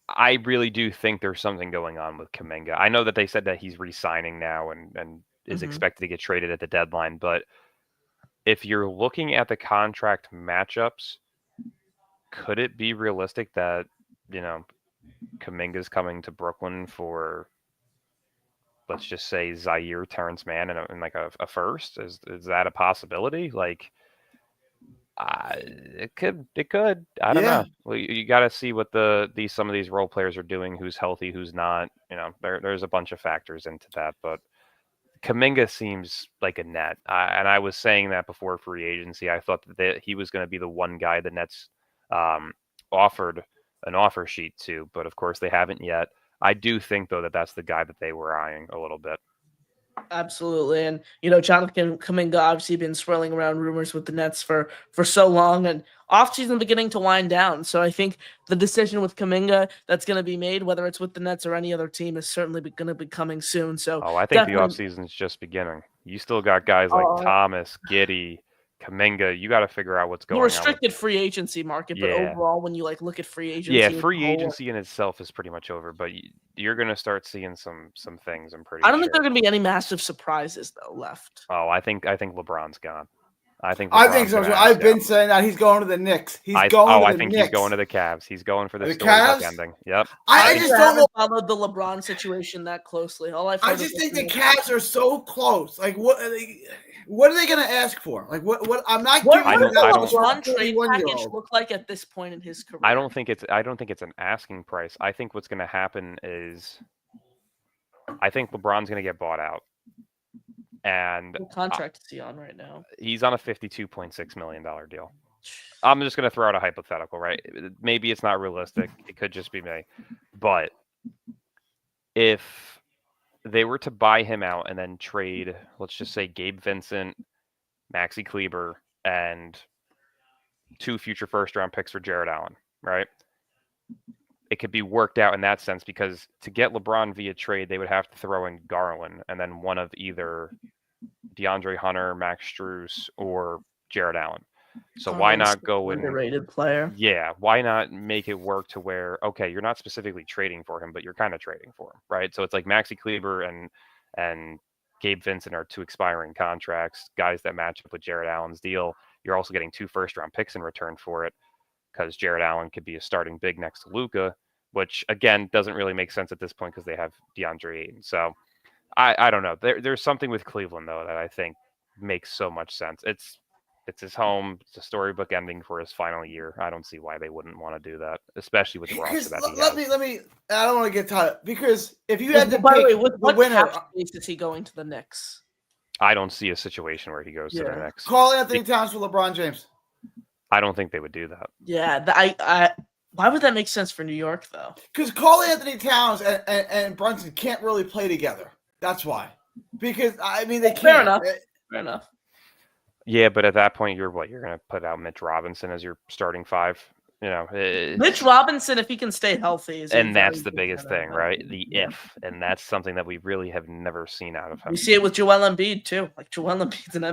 I really do think there's something going on with Kuminga. I know that they said that he's re-signing now and is expected to get traded at the deadline, but if you're looking at the contract matchups, could it be realistic that, Kuminga's coming to Brooklyn for, let's just say, Zaire, Terrence Mann, and like a first? Is that a possibility? Like, it could. I don't know. Well, you got to see what some of these role players are doing. Who's healthy, who's not. There's a bunch of factors into that. But Kuminga seems like a net, and I was saying that before free agency. I thought that he was going to be the one guy the Nets offered an offer sheet to, but of course they haven't yet. I do think though that that's the guy that they were eyeing a little bit. Absolutely. And, Jonathan Kuminga obviously been swirling around rumors with the Nets for so long, and offseason beginning to wind down. So I think the decision with Kuminga that's going to be made, whether it's with the Nets or any other team, is certainly going to be coming soon. So I think the offseason is just beginning. You still got guys like Thomas, Giddey, Kuminga. You got to figure out what's going on. Restricted free agency market, but overall, when you look at free agency, free agency in itself is pretty much over. But you're going to start seeing some things. I don't think there are going to be any massive surprises though left. I think LeBron's gone. I think so. I've been saying that he's going to the Knicks. I think he's going to the Cavs. He's going for the storybook ending. Yep. I just don't know. Followed the LeBron situation that closely. I just think the Cavs are so close. Like what are they going to ask for? Like what? I'm not. What does the LeBron trade package look like at this point in his career? I don't think it's an asking price. I think what's going to happen is, I think LeBron's going to get bought out. And what contract is he on right now? He's on a $52.6 million deal. I'm just going to throw out a hypothetical, right? Maybe it's not realistic. It could just be me. But if they were to buy him out and then trade, let's just say Gabe Vincent, Maxi Kleber, and 2 future first-round picks for Jared Allen, right? It could be worked out in that sense, because to get LeBron via trade, they would have to throw in Garland and then one of either DeAndre Hunter, Max Strus, or Jared Allen. So why not go in? Underrated player. Yeah, why not make it work to where, okay, you're not specifically trading for him, but you're kind of trading for him, right? So it's like Maxi Kleber and Gabe Vincent are 2 expiring contracts, guys that match up with Jared Allen's deal. You're also getting 2 first-round picks in return for it, because Jared Allen could be a starting big next to Luka, which, again, doesn't really make sense at this point because they have DeAndre Ayton. So I don't know. There's something with Cleveland, though, that I think makes so much sense. It's his home. It's a storybook ending for his final year. I don't see why they wouldn't want to do that, especially with the roster that he has. Let me. I don't want to get tired, because if you had to by the way, pick what the winner, is he going to the Knicks? I don't see a situation where he goes to the Knicks. Call Anthony Towns for LeBron James. I don't think they would do that. Yeah, why would that make sense for New York, though? Because Call Anthony Towns and Brunson can't really play together. That's why. Because, I mean, they can't. Fair enough. Yeah, but at that point, you're going to put out Mitch Robinson as your starting 5. Mitch Robinson, if he can stay healthy, and that's the biggest thing, right? And that's something that we really have never seen out of him. We see it with Joel Embiid too. Like Joel Embiid's an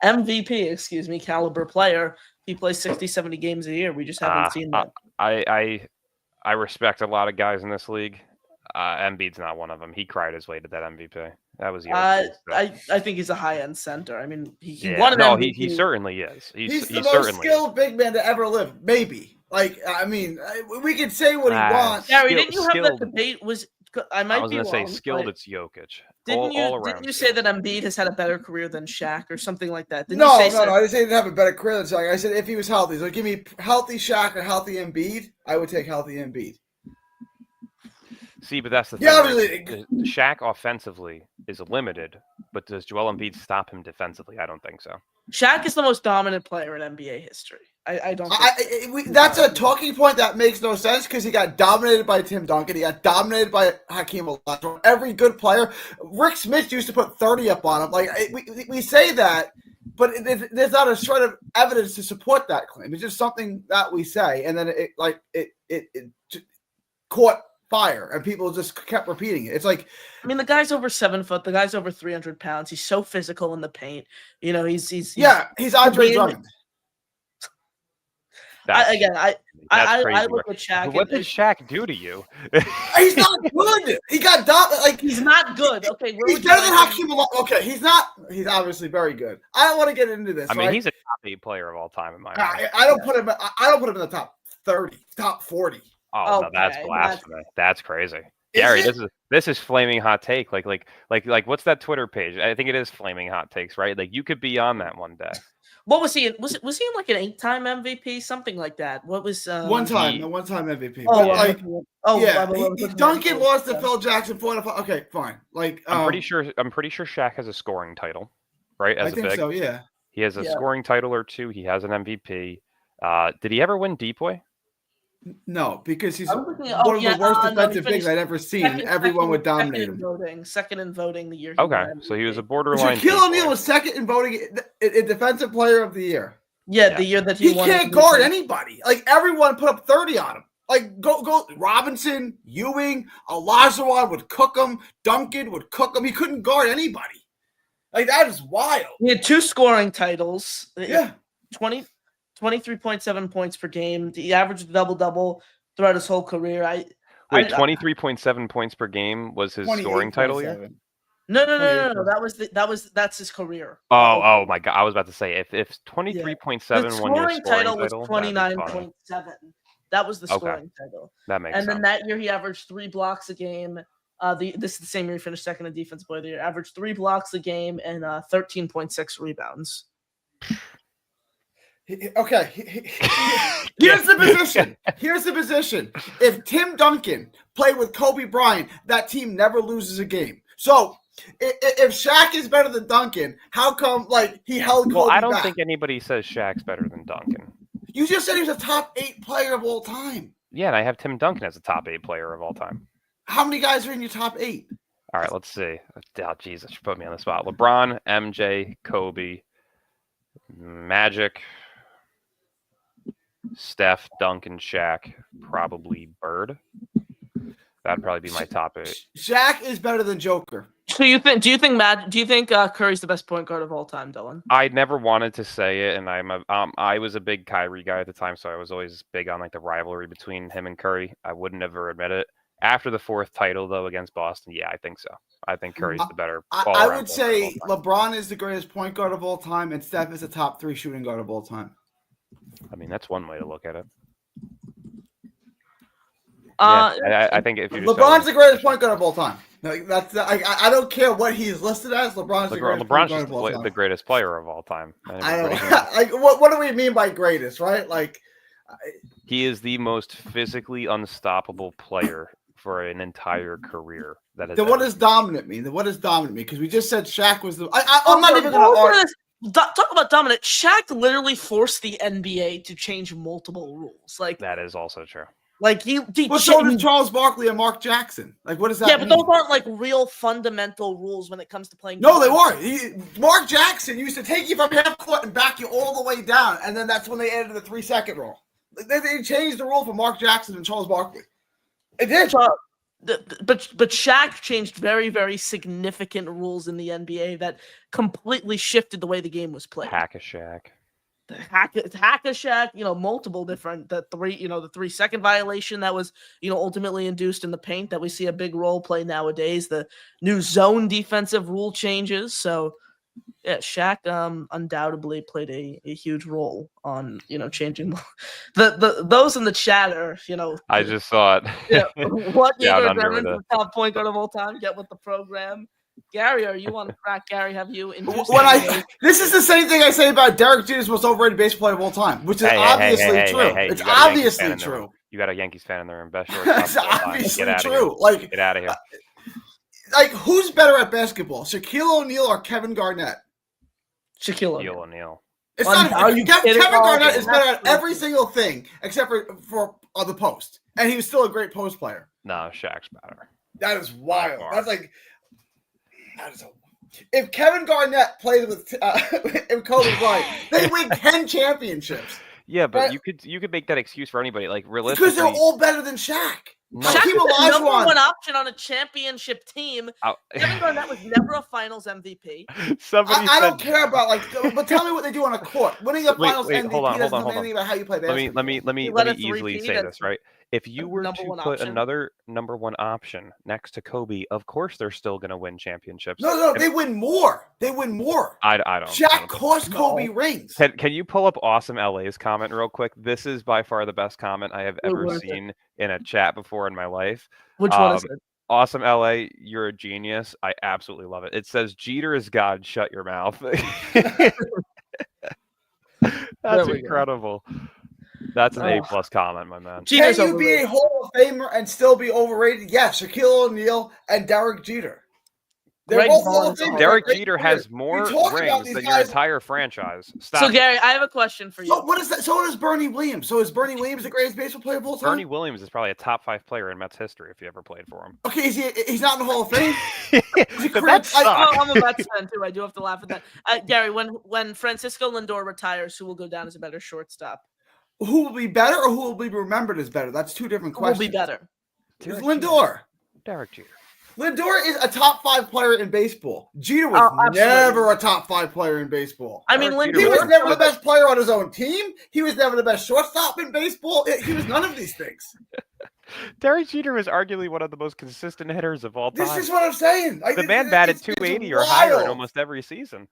MVP, caliber player. He plays 60, 70 games a year. We just haven't seen that. I respect a lot of guys in this league. Embiid's not one of them. He cried his way to that MVP. That was Jokic. I think he's a high-end center. I mean, he Yeah, won an no, MVP. he certainly is. He's the he most certainly skilled big man to ever live. Maybe. Like, I mean, we can say what he wants. Gary, didn't you have that debate? I was be going to say wrong, skilled. but It's Jokic. Didn't All you say that Embiid has had a better career than Shaq or something like that? Didn't No. you say I didn't say he didn't have a better career than Shaq. I said if he was healthy. So give me healthy Shaq or healthy Embiid, I would take healthy Embiid. See, but that's the thing. Yeah, Right? Shaq offensively is limited, but does Joel Embiid stop him defensively? I don't think so. Shaq is the most dominant player in NBA history. I don't think that's a talking point that makes no sense because he got dominated by Tim Duncan. He got dominated by Hakeem Olajuwon. Every good player. Rick Smith used to put 30 up on him. Like we say that, but there's not a shred of evidence to support that claim. It's just something that we say, and then it caught fire, and people just kept repeating it. It's like, I mean, the guy's over 7 foot. The guy's over 300 pounds. He's so physical in the paint. You know, he's Andre Drummond. I look at Shaq. What did Shaq do to you? He's not good. He got he's not good. Okay, he's better than Hakeem. Okay, he's not. He's obviously very good. I don't want to get into this. I mean, he's a top 8 player of all time in my mind. I don't put him. I don't put him in the top 30, top 40. Oh, no, that's blasphemy. That's crazy. Gary, this is flaming hot take. Like what's that Twitter page? I think it is flaming hot takes, right? Like you could be on that one day. What was he? Was he in like an 8-time MVP, something like that? What was one time MVP? Duncan lost to Phil Jackson 4-5. Okay, fine. Like I'm pretty sure Shaq has a scoring title, right? I think so. Yeah, he has a scoring title or two. He has an MVP. Did he ever win Depoy? No, because he's one of the worst defensive bigs I'd ever seen. Everyone would dominate him. Second in voting the year. Okay, so he was a borderline. Shaquille O'Neal was second in voting in Defensive Player of the Year. Yeah, the year that he won. He can't guard anybody. Like everyone put up 30 on him. Like go Robinson, Ewing, Olajuwon would cook him. Duncan would cook him. He couldn't guard anybody. Like that is wild. He had 2 scoring titles. Yeah, 23.7 points per game. He averaged a double-double throughout his whole career. 23.7 points per game was his scoring title year? No. That's his career. Oh my God! I was about to say if 23.7 won your scoring title was 29.7. That was the scoring title. That makes sense. And then that year he averaged 3 blocks a game. This is the same year he finished second in Defensive Player of the Year. Averaged 3 blocks a game and 13.6 rebounds. Okay, here's the position. If Tim Duncan played with Kobe Bryant, that team never loses a game. So if Shaq is better than Duncan, how come he held Kobe I don't back? think anybody says Shaq's better than Duncan. You just said he was a top 8 player of all time. Yeah, and I have Tim Duncan as a top 8 player of all time. How many guys are in your top 8? All right, let's see. Oh, Jesus, you put me on the spot. LeBron, MJ, Kobe, Magic, Steph, Duncan, Shaq, probably Bird. That'd probably be my top 8. Shaq is better than Joker. So do you think Curry's the best point guard of all time, Dylan? I never wanted to say it, and I was a big Kyrie guy at the time, so I was always big on the rivalry between him and Curry. I would never admit it. After the 4th title though against Boston, yeah, I think so. I think Curry's the better. I would say LeBron is the greatest point guard of all time, and Steph is the top 3 shooting guard of all time. I mean, that's one way to look at it. I think if LeBron's the greatest point guard of all time. I don't care what he's listed as. LeBron's the greatest point guard of all time. The greatest player of all time. I don't. What do we mean by greatest? Right? He is the most physically unstoppable player for an entire career. Then what does dominant mean? Because we just said Shaq was the. I'm not even going to argue. Talk about dominant. Shaq literally forced the NBA to change multiple rules. That is also true. So did Charles Barkley and Mark Jackson. What does that mean? Yeah, but those aren't real fundamental rules when it comes to playing. No, they weren't. Mark Jackson used to take you from half court and back you all the way down, and then that's when they added the 3-second rule. They changed the rule for Mark Jackson and Charles Barkley. It did. But Shaq changed very, very significant rules in the NBA that completely shifted the way the game was played. Hack-a-Shaq. Hack-a-Shack, multiple different, the 3-second violation that was, ultimately induced in the paint that we see a big role play nowadays, the new zone defensive rule changes. So, yeah, Shaq undoubtedly played a huge role on, changing those in the chat are, I just saw it. yeah, what Down Igor under Devon's with the top point guard of all time? Get with the program. Gary, are you on track? Gary, have you induced this is the same thing I say about Derek Jeter's most overrated baseball player of all time, which is obviously true. It's obviously true. You got a Yankees fan in there and best It's obviously true. Get out of here. Who's better at basketball, Shaquille O'Neal or Kevin Garnett? Shaquille O'Neal. It's not. Kevin Garnett is better at every single thing except for the post, and he was still a great post player. No, Shaq's better. That is wild. If Kevin Garnett played with if Kobe Bryant, they win 10 championships. Yeah, but you could make that excuse for anybody. Like realistically, because they're all better than Shaq. No. Shaq was the number one option on a championship team. Kevin Garnett was never a Finals MVP. I don't care about but tell me what they do on a court. Winning a Finals MVP doesn't tell me anything about how you play basketball. Let me easily say this, right? If you were to put another number one option next to Kobe, of course they're still going to win championships. No, they win more. They win more. I don't. Shaq cost Kobe rings. Can you pull up Awesome LA's comment real quick? This is by far the best comment I have ever seen in a chat before in my life. Which one is it? Awesome LA, you're a genius. I absolutely love it. It says Jeter is God. Shut your mouth. That's incredible. That's an A+ comment, my man. Can you be a Hall of Famer and still be overrated? Yes, Shaquille O'Neal and Derek Jeter. They're both Hall of Famers. Derek Jeter has more rings than your entire franchise. So, Gary, I have a question for you. So, what is that? So does Bernie Williams. So is Bernie Williams the greatest baseball player of all time? Bernie Williams is probably a top 5 player in Mets history if you ever played for him. Okay, he's not in the Hall of Fame? I'm a Mets fan, too. I do have to laugh at that. Gary, when Francisco Lindor retires, who will go down as a better shortstop? Who will be better or who will be remembered as better? That's two different questions. Who will be better? It's Lindor. Derek Jeter. Lindor is a top 5 player in baseball. Jeter was never a top 5 player in baseball. I mean, he was never the best player on his own team. He was never the best shortstop in baseball. He was none of these things. Derek Jeter is arguably one of the most consistent hitters of all time. This is what I'm saying. The man batted 280 or higher in almost every season.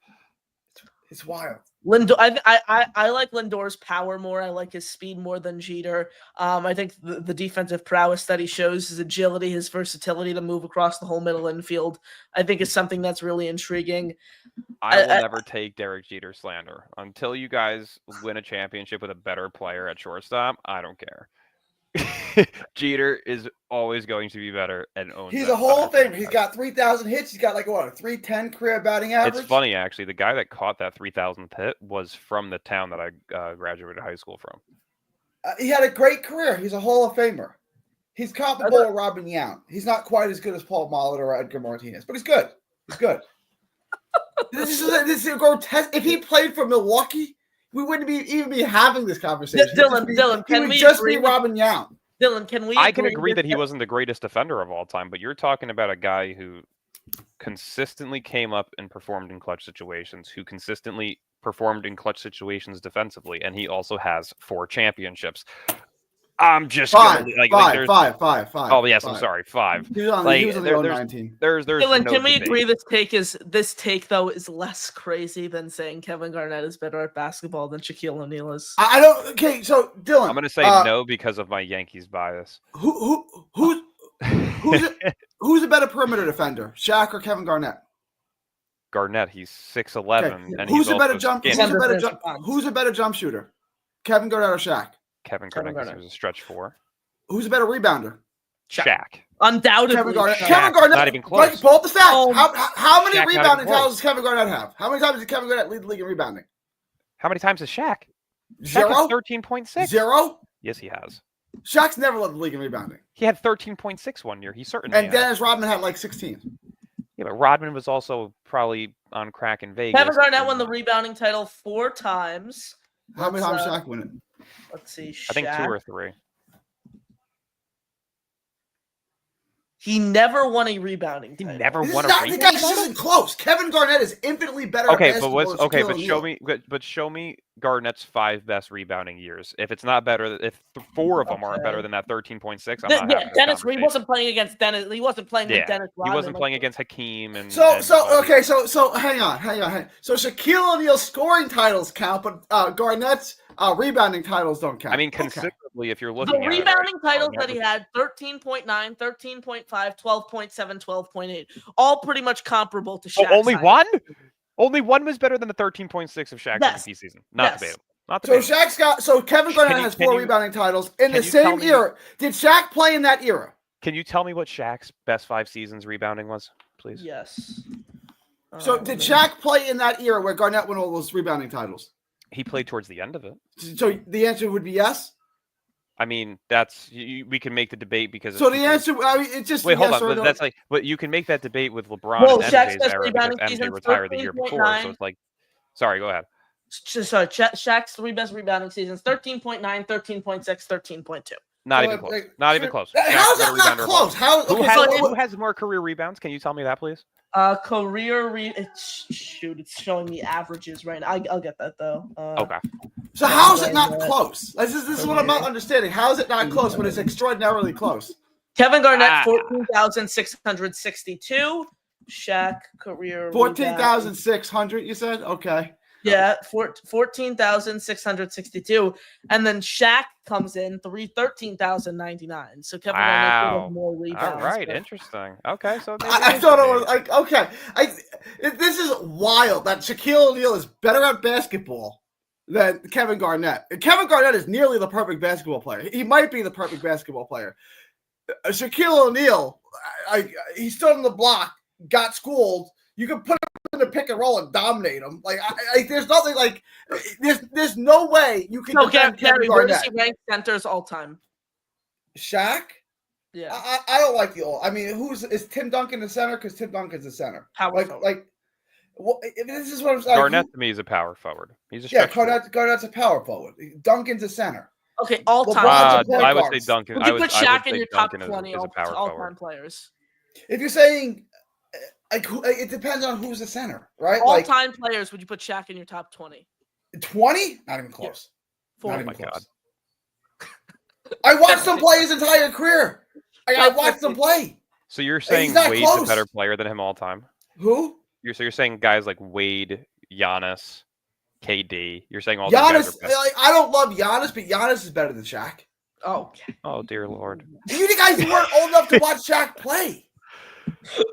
It's wild. Lindor, I like Lindor's power more. I like his speed more than Jeter. I think the defensive prowess that he shows, his agility, his versatility to move across the whole middle infield, I think is something that's really intriguing. I will never take Derek Jeter slander. Until you guys win a championship with a better player at shortstop, I don't care. Jeter is always going to be better and owns. He's a Hall of Famer. He's got 3,000 hits. He's got a 310 career batting average. It's funny actually. The guy that caught that 3,000th hit was from the town that I graduated high school from. He had a great career. He's a Hall of Famer. He's comparable to Robin Yount. He's not quite as good as Paul Molitor or Edgar Martinez, but he's good. He's good. This is a grotesque. If he played for Milwaukee, we wouldn't even be having this conversation. Dylan, can we just be Robin Yount? Dylan, can we? I can agree that he wasn't the greatest defender of all time, but you're talking about a guy who consistently came up and performed in clutch situations, who consistently performed in clutch situations defensively, and he also has 4 championships. I'm just five. Oh yes, I'm sorry, 5. He was on the 19. There's Dylan, no can we debate. agree this take though is less crazy than saying Kevin Garnett is better at basketball than Shaquille O'Neal is? I don't. Okay, so Dylan, I'm going to say no because of my Yankees bias. Who's a better perimeter defender, Shaq or Kevin Garnett? Garnett, he's 6'11", okay. and who's a better jump shooter, Kevin Garnett or Shaq? Kevin Garnett. He was a stretch 4. Who's a better rebounder? Shaq. Undoubtedly. Kevin Garnett. Shaq. Kevin Garnett. Not even close. Pull up the stats. How many Shaq rebounding titles does Kevin Garnett have? How many times did Kevin Garnett lead the league in rebounding? How many times is Shaq? 0. 13.6. 0. Yes, he has. Shaq's never led the league in rebounding. He had 13.6 one year. He certainly. And Dennis Rodman had like 16. Yeah, but Rodman was also probably on crack in Vegas. Kevin Garnett won the rebounding title 4 times. How many times Shaq won it? Let's see. Shaq. I think 2 or 3. He never won a rebounding He title. never This won is a not, the rebounding guy title? isn't close. Kevin Garnett is infinitely better at Okay, basketball than Shaquille O'Neal. but show me Garnett's 5 best rebounding years. If it's not better, if 4 of them aren't better than that 13.6, I'm not having this Dennis. He conversation. wasn't playing against Dennis. He wasn't playing with Dennis He Rodman. wasn't playing against Hakeem and So Buddy. hang on. So Shaquille O'Neal's scoring titles count, but Garnett's rebounding titles don't count. I mean, Okay. considerably, if you're The looking at rebounding it, right? titles that he had 13.9, 13.5, 12.7, 12.8. All pretty much comparable to Shaq. Only one? Only one was better than the 13.6 of Shaq's Yes. MVP season. Not Yes. debatable. Not So debatable. Kevin Garnett Can has you- 4 rebounding titles in the can you tell same me- era. Did Shaq play in that era? Can you tell me what Shaq's best 5 seasons rebounding was, please? Yes. So did Shaq play in that era where Garnett won all those rebounding titles? He played towards the end of it. So the answer would be yes. I mean, we can make the debate because. So the answer, I mean, it's just Wait, hold yes on. or But no. that's like, but you can make that debate with LeBron Well, and Shaq's MJ's best era rebounding because MJ season's retired the year before. 13.9. So it's like, sorry, go ahead. Sorry, Shaq's 3 best rebounding seasons: 13.9, 13.6, 13.2. Not So, even close. Not even close. How's Shaq's that a not rebounder close? of How? all time. Okay, so Who has more career rebounds? Can you tell me that, please? It's showing me averages right now. I'll get that though. Okay. So how is it not close? This is what I'm not understanding. How is it not close when it's extraordinarily close? Kevin Garnett, 14,662. Shaq career 14,600. You said okay. Yeah, 14,662, and then Shaq comes in 13,099. So Kevin Garnett Wow. has more rebounds. All right. but- Interesting. Okay. So I thought it was like okay. This is wild that Shaquille O'Neal is better at basketball than Kevin Garnett. And Kevin Garnett is nearly the perfect basketball player. He might be the perfect basketball player. Shaquille O'Neal, he stood on the block, got schooled. You can put him in the pick and roll and dominate him. There's nothing like there's no way you can defend Kevin Where does Garnett. he rank centers all time? Shaq? Yeah, I don't like the old. I mean, is Tim Duncan the center? Because Tim Duncan's the center. Power forward. This is what I'm saying. Garnett to me is a power forward. He's a stretch forward. Garnett's a power forward. Duncan's a center. Okay, all time. LeBron's a point I would guard. say Duncan. Would I you would put I Shaq would in say your top Duncan 20 is a power all-time forward. players? If you're saying, it depends on who's the center, right? All-time players, would you put Shaq in your top 20? 20? Not even close. Four. Not Oh even my close. God. I watched him play his entire career. I watched him play. So you're saying not Wade's close. a better player than him all time? Who? You're saying guys like Wade, Giannis, KD. You're saying all these guys Giannis. are best. I don't love Giannis, but Giannis is better than Shaq. Okay. Oh dear Lord. You guys weren't old enough to watch Shaq play.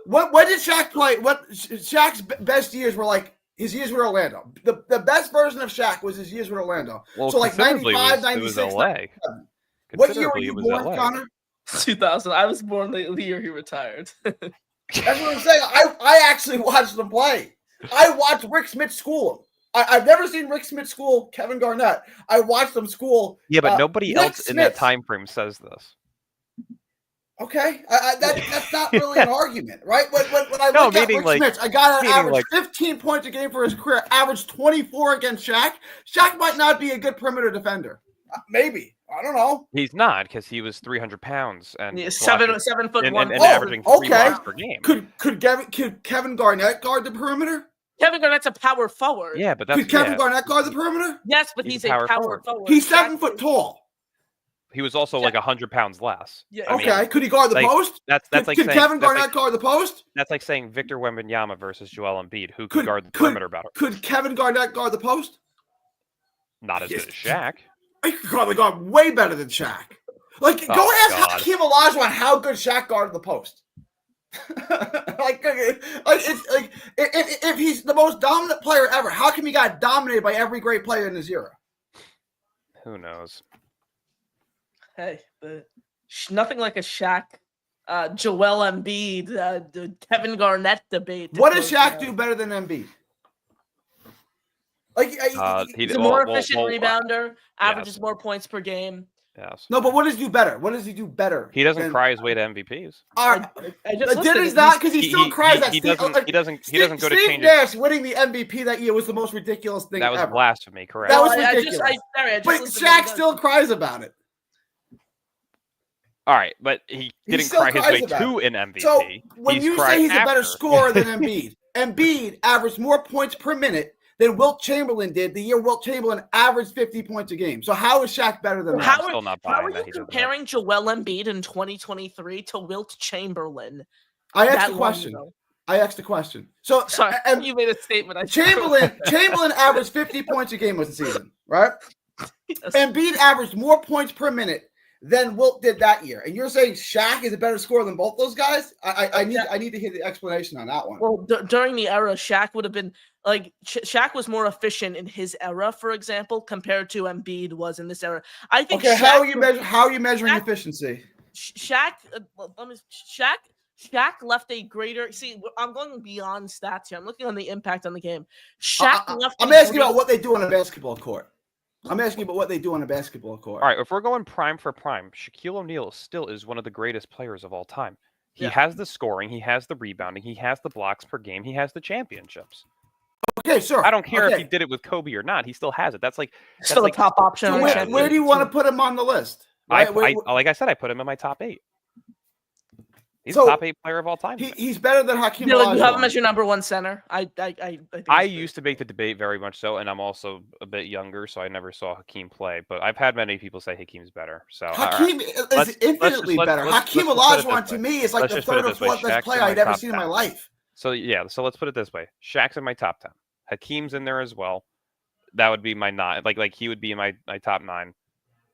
When did Shaq play? Shaq's best years were like his years with Orlando. The best version of Shaq was his years with Orlando. Well, So like considerably 95, it was 96. LA. What year were Considerably you it was born, LA. Connor? 2000. I was born the year he retired. That's what I'm saying. I actually watched them play. I watched Rick Smith school him. I've never seen Rick Smith school Kevin Garnett. I watched them school. Yeah, but nobody Rick else in that Smith. time frame says this. Okay, that's not really an argument, right? When I No, look at meaning Rick Smith, I got an meaning average 15 points a game for his career, averaged 24 against Shaq. Shaq might not be a good perimeter defender. Maybe. I don't know. He's not because he was 300 pounds and Yeah, blocking- 7 foot and, 1. and averaging 3 okay. blocks per game. Could Kevin Garnett guard the perimeter? Kevin Garnett's a power forward. Yeah, but that's Could Kevin yeah. Garnett guard the perimeter? Yes, but He's he's a a power power forward. forward. He's Shaq 7 foot is- tall. He was also like 100 pounds less. Yeah. I mean, Okay, could he guard the like, post? That's Could like saying Kevin that's Garnett like, guard the post? that's like saying Victor Wembanyama versus Joel Embiid, who Could- could guard the could- perimeter better. Could Kevin Garnett guard the post? Not as Yes. good as Shaq. He could probably guard way better than Shaq. Like, Oh, go ask God. Hakeem Olajuwon how good Shaq guarded the post. If he's the most dominant player ever, how come he got dominated by every great player in his era? Who knows? Hey, but nothing like a Shaq, Joel Embiid, the Kevin Garnett debate. What does Shaq do better than Embiid? Like, He's a more efficient rebounder, averages more points per game. Yes. no, but what does he do better? What does he do better? He doesn't than- cry his way to MVPs. I just did he not? Because he still cries at He Steve. doesn't. He doesn't go to Steve change. Nash winning the MVP that year was the most ridiculous thing That was ever. blasphemy. Correct. That was I ridiculous. just But listened to Shaq the- still cries about it. All right, but he didn't still cry his cries way about to it. an MVP. So when you cried say he's a better after. scorer than Embiid, Embiid averaged more points per minute than Wilt Chamberlain did the year Wilt Chamberlain averaged 50 points a game. So how is Shaq better than that? I'm still not How are buying you that he doesn't have. comparing Joel Embiid in 2023 to Wilt Chamberlain? I asked that the long question. ago? I asked the question. So Sorry, you made a statement. Chamberlain averaged 50 points a game this season, right? Yes. Embiid averaged more points per minute than Wilt did that year. And you're saying Shaq is a better scorer than both those guys? I need to hear the explanation on that one. Well, during the era, Shaq would have been like Shaq was more efficient in his era, for example, compared to Embiid was in this era. I think. Okay, Shaq how are you measuring Shaq- efficiency? Shaq, Shaq left a greater. See, I'm going beyond stats here. I'm looking on the impact on the game. Shaq left. I'm asking about what they do on a basketball court. I'm asking about what they do on a basketball court. All right, if we're going prime for prime, Shaquille O'Neal still is one of the greatest players of all time. He has the scoring, he has the rebounding, he has the blocks per game, he has the championships. Okay, sure. I don't care if he did it with Kobe or not. He still has it. That's still like a top option. So where do you want to put him on the list? Right? Like I said, I put him in my top 8. He's a top 8 player of all time. He's better than Hakeem Olajuwon. You have him Olajuwon. as your number 1 center. I think used to make the debate very much so, and I'm also a bit younger, so I never saw Hakeem play. But I've had many people say Hakeem's better. So Hakeem is infinitely better. Hakeem Olajuwon to me is like the third or fourth best player I'd ever seen in my life. So so let's put it this way: Shaq's in my top 10. Hakeem's in there as well. That would be my 9. Like he would be in my top 9.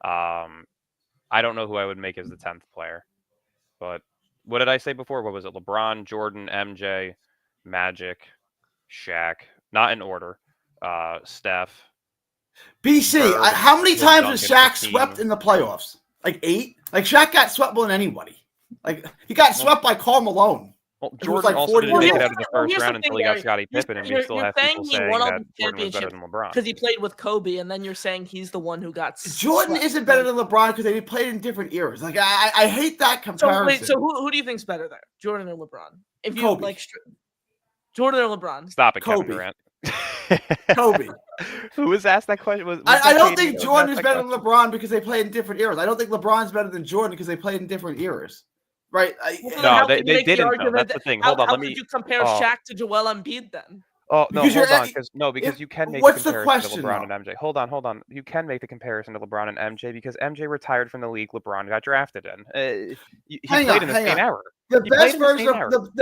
I don't know who I would make as the 10th player, but. What did I say before? What was it? LeBron, Jordan, MJ, Magic, Shaq. Not in order. Steph. BC. Bird, how many Tim times has Duncan, Shaq swept in the playoffs? Like 8? Like Shaq got swept more than anybody. Like he got swept by Karl Malone. Well, Jordan also didn't make it out of the first round until he got Gary. Scottie Pippen, and we still have people saying that Jordan was better than LeBron. Because he played with Kobe, and then you're saying he's the one who got Jordan swept. isn't better than LeBron because they played in different eras. Like I hate that comparison. So who do you think's better there, Jordan or LeBron? If you Kobe. like Jordan or LeBron? Stop it, Kobe. Kevin Durant. Kobe. Who was asked that question? I don't think Jordan is better than LeBron because they played in different eras. I don't think LeBron's better than Jordan because they played in different eras. Right? No, they didn't. Though. That's the thing. Hold on, how could you compare Shaq to Joel Embiid then? Oh no, hold on, because you can make what's the the comparison question, to LeBron and MJ. Hold on. You can make the comparison to LeBron and MJ because MJ retired from the league. LeBron got drafted in. He played in the same era. The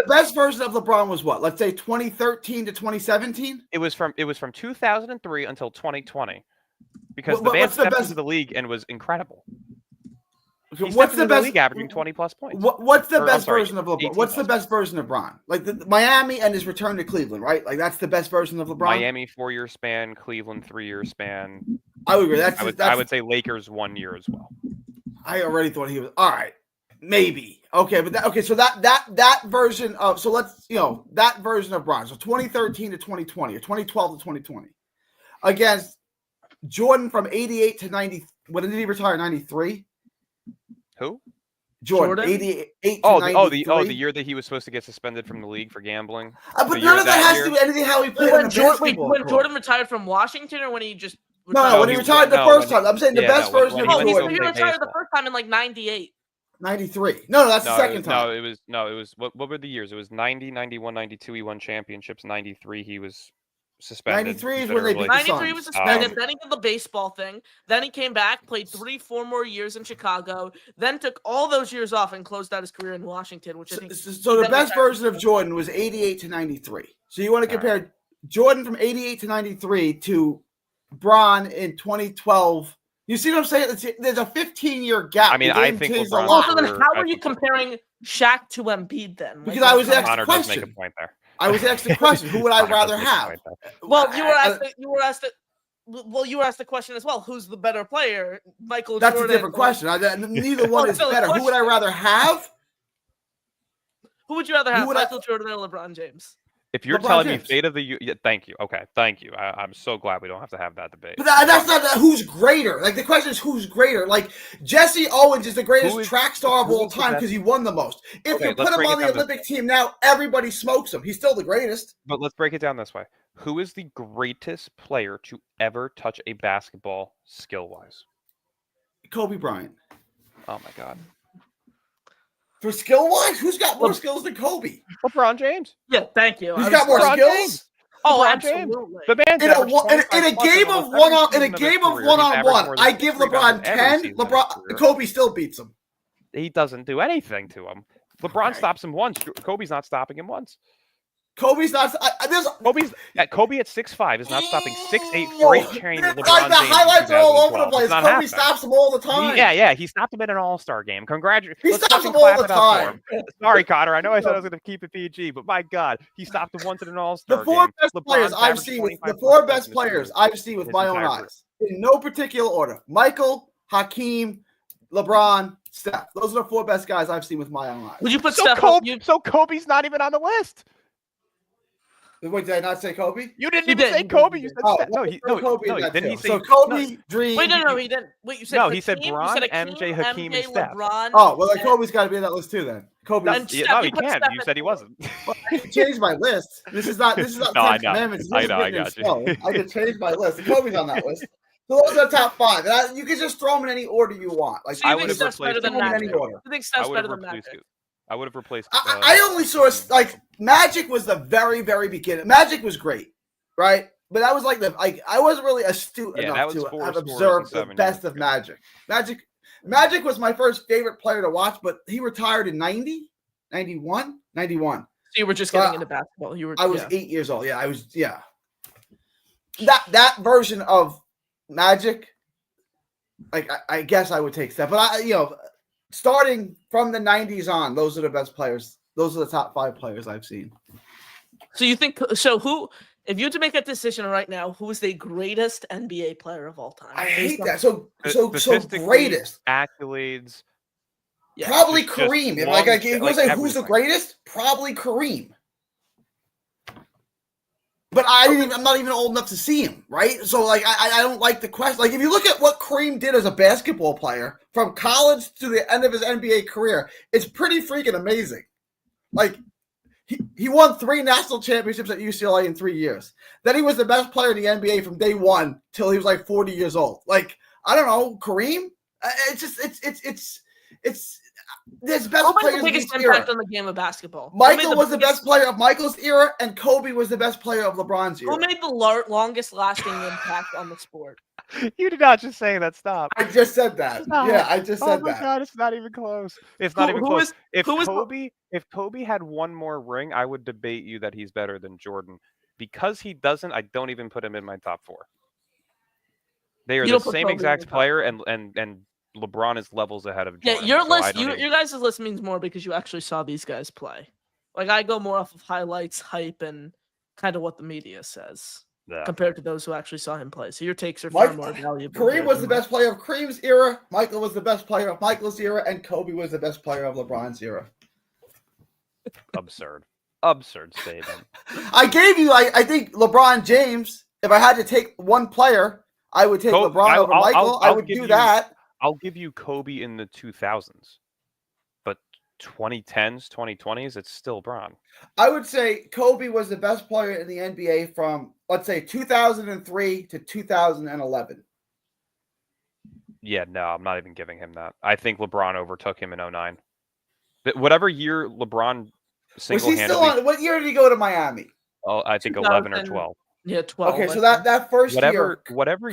best version of LeBron was what? Let's say 2013 to 2017. It was from 2003 until 2020, because the man stepped into the league and was incredible. What's the best league averaging 20 plus points? What's the best version of LeBron? What's the best version of LeBron? Like Miami and his return to Cleveland, right? Like that's the best version of LeBron. Miami 4-year span, Cleveland 3-year span. I would agree. I would say Lakers 1 year as well. I already thought he was all right. Maybe okay, but so that version of that version of LeBron. So 2013 to 2020 or 2012 to 2020 against Jordan from 88 to 90. When did he retire? 93. Who? Jordan. 88 to 93. The year that he was supposed to get suspended from the league for gambling. But none of that has to do with anything how he played on the basketball court. When Jordan retired from Washington, or when he just when he retired the first time. I'm saying the best version of Jordan. He retired the first time in like 98. 93. No, that's the second time. No, it was what were the years? It was 90, 91, 92 he won championships. 93 he was suspended. 93 is when they beat the 93 he was suspended. Then he did the baseball thing. Then he came back, played 3-4 more years in Chicago. Then took all those years off and closed out his career in Washington, which I think. So the best version of Jordan was 88 to 93. So you want to compare Jordan from 88 to 93 to Bron in 2012. You see what I'm saying? There's a 15-year gap. I mean, I think LeBron. Also, then how are you comparing Shaq to Embiid then? Because I was asked the Connor question. does make a point there. I was asked the question: who would I rather have? Well, you were asked the question as well. Who's the better player, Michael? That's Jordan, a different question. Neither one is better. Who would I rather have? Who would you rather have, Michael Jordan or LeBron James? If you're telling me fate of the thank you. Okay, thank you. I'm so glad we don't have to have that debate. But that's not who's greater. Like the question is who's greater. Like Jesse Owens is the greatest track star of all time because he won the most. If you put him on the Olympic team now, everybody smokes him. He's still the greatest. But let's break it down this way. Who is the greatest player to ever touch a basketball skill-wise? Kobe Bryant. Oh my God. For skill-wise, who's got more skills than Kobe? LeBron James. Yeah, thank you. Who's got more LeBron skills? James. Oh, LeBron absolutely. James. The man's In a game of one-on-one, I give LeBron 10. Kobe still beats him. He doesn't do anything to him. LeBron stops him once. Kobe's not stopping him once. Kobe's not. Kobe at 6'5" is not stopping 6'8" freight train LeBron the James. highlights are all over the place. Kobe stops him all the time. He stopped him in an All-Star game. Congratulations. He stops him all the time. Sorry, Connor. I know I said I was going to keep it PG, but my God, he stopped him once in an All-Star game. The four best players I've seen with my own eyes, in no particular order: Michael, Hakeem, LeBron, Steph. Those are the 4 best guys I've seen with my own eyes. Would you put Steph? So Kobe's not even on the list. Wait, did I not say Kobe? You didn't even say Kobe. You said Steph. No, Kobe. Didn't he say so Kobe, Dream. Wait, no, he didn't. Wait, you said no. Hakeem? He said Bron, MJ, Hakeem, and Steph. LeBron, oh, well, then Kobe's got to be in that list too. Then Kobe. No, he can't. You said he wasn't. Well, I can change my list. This is not. No, Ten Commandments. I know. I got you. I can change my list. Kobe's on that list. So those are the top 5. You can just throw them in any order you want. Like so you think Steph's better than Magic? You think Steph's better than Magic? I would have replaced. I only saw Magic was the very, very beginning. Magic was great, right? But that was I wasn't really astute enough to have observed the best of Magic. Magic was my first favorite player to watch, but he retired in 90, 91. So you were just getting into basketball. I was 8 years old. Yeah, I was. Yeah. That version of Magic, I guess I would take Steph, but starting from the 90s on, those are the best players. Those are the top 5 players I've seen. So you think who, if you had to make a decision right now, who is the greatest NBA player of all time? I hate that. So greatest accolades. Yeah, probably Kareem. Who's the greatest? Probably Kareem. But I'm not even old enough to see him, right? So, I don't like the question. Like, if you look at what Kareem did as a basketball player from college to the end of his NBA career, it's pretty freaking amazing. Like, he won 3 national championships at UCLA in 3 years. Then he was the best player in the NBA from day one till he was 40 years old. Like, I don't know, Kareem? There's best Who players made the biggest impact on the game of basketball? Michael was the best player of Michael's era, and Kobe was the best player of LeBron's era. Who made the longest lasting impact on the sport? You did not just say that. Stop. I just said that. Yeah, I just said that. Oh my God, it's not even close. It's not even close. If Kobe had one more ring, I would debate you that he's better than Jordan. Because he doesn't, I don't even put him in my top 4. They are the same exact player, and LeBron is levels ahead of Jordan. Yeah, your list, your guys' list means more because you actually saw these guys play. I go more off of highlights, hype, and kind of what the media says compared to those who actually saw him play. So your takes are far more valuable. Kareem was the best player of Kareem's era. Michael was the best player of Michael's era, and Kobe was the best player of LeBron's era. Absurd statement. I gave you, I think LeBron James. If I had to take one player, I would take LeBron over Michael. I would do that. I'll give you Kobe in the 2000s, but 2010s, 2020s, it's still Bron. I would say Kobe was the best player in the NBA from, let's say, 2003 to 2011. Yeah, no, I'm not even giving him that. I think LeBron overtook him in 2009. Whatever year LeBron single-handedly... What year did he go to Miami? Oh, I think 11 or 12. Yeah, 12. Okay, so that first year,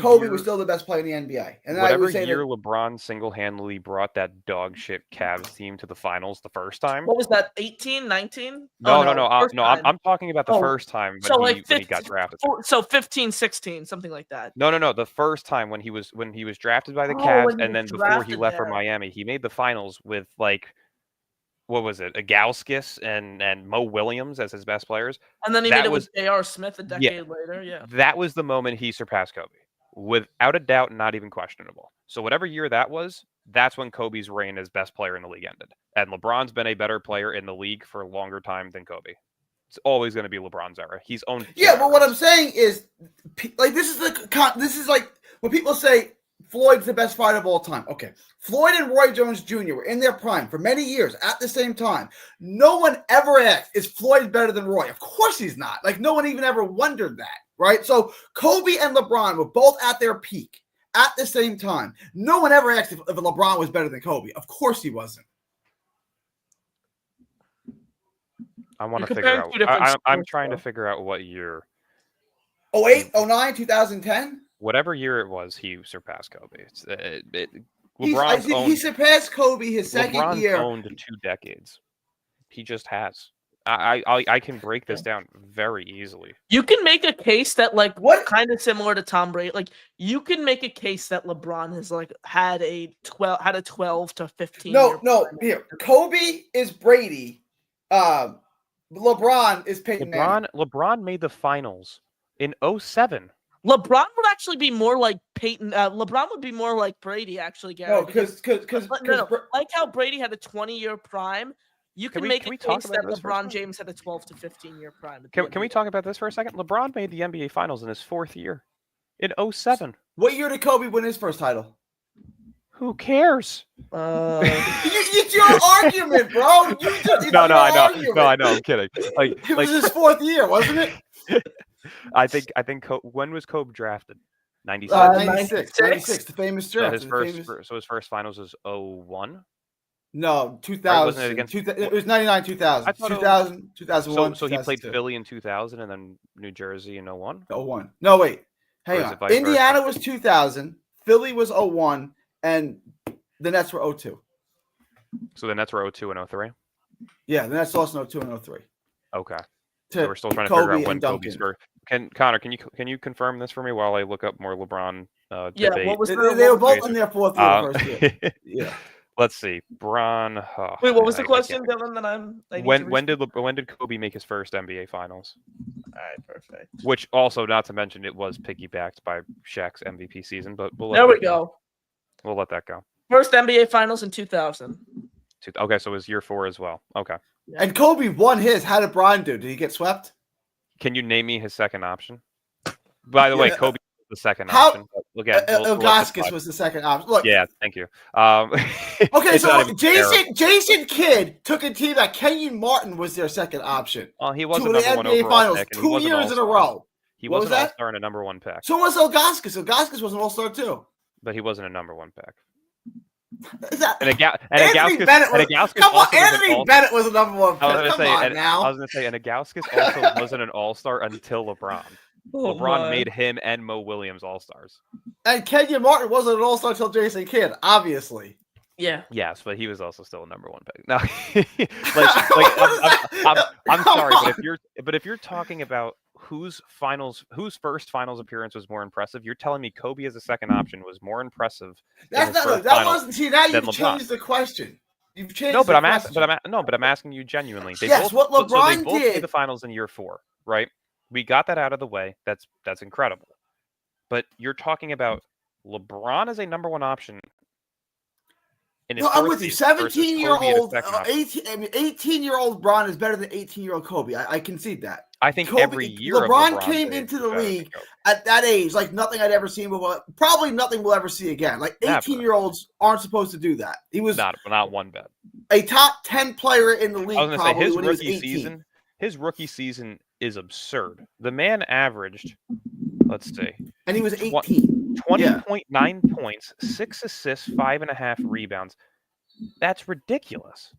Kobe was still the best player in the NBA. And whatever year LeBron single-handedly brought that dog shit Cavs team to the finals the first time. What was that, 18, 19? No. I'm talking about the first time when he got drafted. So 15, 16, something like that. No. The first time when he was drafted by the Cavs, and then before he left for Miami, he made the finals with what was it? Agauskas and Mo Williams as his best players. And then he did it with J.R. Smith a decade later. Yeah. That was the moment he surpassed Kobe. Without a doubt, not even questionable. So whatever year that was, that's when Kobe's reign as best player in the league ended. And LeBron's been a better player in the league for a longer time than Kobe. It's always going to be LeBron's era. He's owned. Yeah, but what I'm saying is, this is like when people say Floyd's the best fighter of all time. Okay. Floyd and Roy Jones Jr. were in their prime for many years at the same time. No one ever asked, is Floyd better than Roy? Of course he's not. No one even ever wondered that, right? So Kobe and LeBron were both at their peak at the same time. No one ever asked if LeBron was better than Kobe. Of course he wasn't. I want You're to figure comparing out. two different I'm sports, trying to though. figure out what year. 08, 09, 2010? Whatever year it was, he surpassed Kobe. He owned surpassed Kobe his second LeBron's year. owned 2 decades. He just has. I can break this down very easily. You can make a case that What? kind of similar to Tom Brady. Like you can make a case that LeBron has had a 12 to 15. No. Here, Kobe is Brady. LeBron is Peyton Manning. LeBron made the finals in 07. LeBron would actually be more like Peyton. LeBron would be more like Brady, actually, Gary. No, because like how Brady had a 20-year prime. You can make a case that LeBron James had a 12 to 15-year prime. Can we talk about this for a second? LeBron made the NBA Finals in his 4th year, in 07. What year did Kobe win his first title? Who cares? It's your argument, bro. No, I know. I'm kidding. It was his 4th year, wasn't it? I think. When was Kobe drafted? 96. 96. The famous draft. So his first finals was 01. No, 2000. Wasn't it against? It was 99, 2000. 2000, 2001. So he played Philly in 2000 and then New Jersey in 01. 01. No, wait. Hang on. Indiana was 2000. Philly was 01, and the Nets were 02. So the Nets were 02 and 03. Yeah, the Nets lost in 02 and 03. Okay. So we're still trying to figure out when Kobe's first. Connor, can you confirm this for me while I look up more LeBron debate? What was they were both in their 4th year first year. Yeah. Let's see. Bron. Wait, what was the question, Dylan? When did Kobe make his first NBA Finals? All right, perfect. Which also, not to mention, it was piggybacked by Shaq's MVP season. But there we go. We'll let that go. First NBA Finals in 2000. Okay, so it was year 4 as well. Okay. Yeah. And Kobe won his. How did Bron do? Did he get swept? Can you name me his second option? By the way, Kobe was the second option. Look at Ilgauskas was the second option. Look. Yeah, thank you. Okay, so Jason Kidd took a team that Kenyon Martin was their second option. Well, he wasn't to the NBA Finals pick, 2 years in a row. He wasn't an all-star and a number 1 pick. So was Ilgauskas. Ilgauskas was an all-star too. But he wasn't a number 1 pick. Anthony Bennett was a number 1 pick. I was going to say, and Ilgauskas also wasn't an all-star until LeBron. LeBron made him and Mo Williams all-stars. And Kenyon Martin wasn't an all-star until Jason Kidd, obviously. Yeah. Yes, but he was also still a number 1 pick. No, I'm sorry, but if you're talking about whose first finals appearance was more impressive, you're telling me Kobe as a second option was more impressive. That wasn't. See, now you've changed the question. You've changed. No, but I'm asking you genuinely. What LeBron they both made the finals in year 4, right? We got that out of the way. That's incredible. But you're talking about LeBron as a number 1 option. I'm with you. 17-year-old, 18-year-old LeBron is better than 18-year-old Kobe. I concede that. I think every year LeBron came into the league at that age like nothing I'd ever seen before. Probably nothing we'll ever see again. Like 18-year-olds aren't supposed to do that. He was not one bit. A top 10 player in the league. I was going to say his rookie season is absurd. The man averaged, let's see, and he was 18. 20.9 points, 6 assists, 5.5 rebounds. That's ridiculous.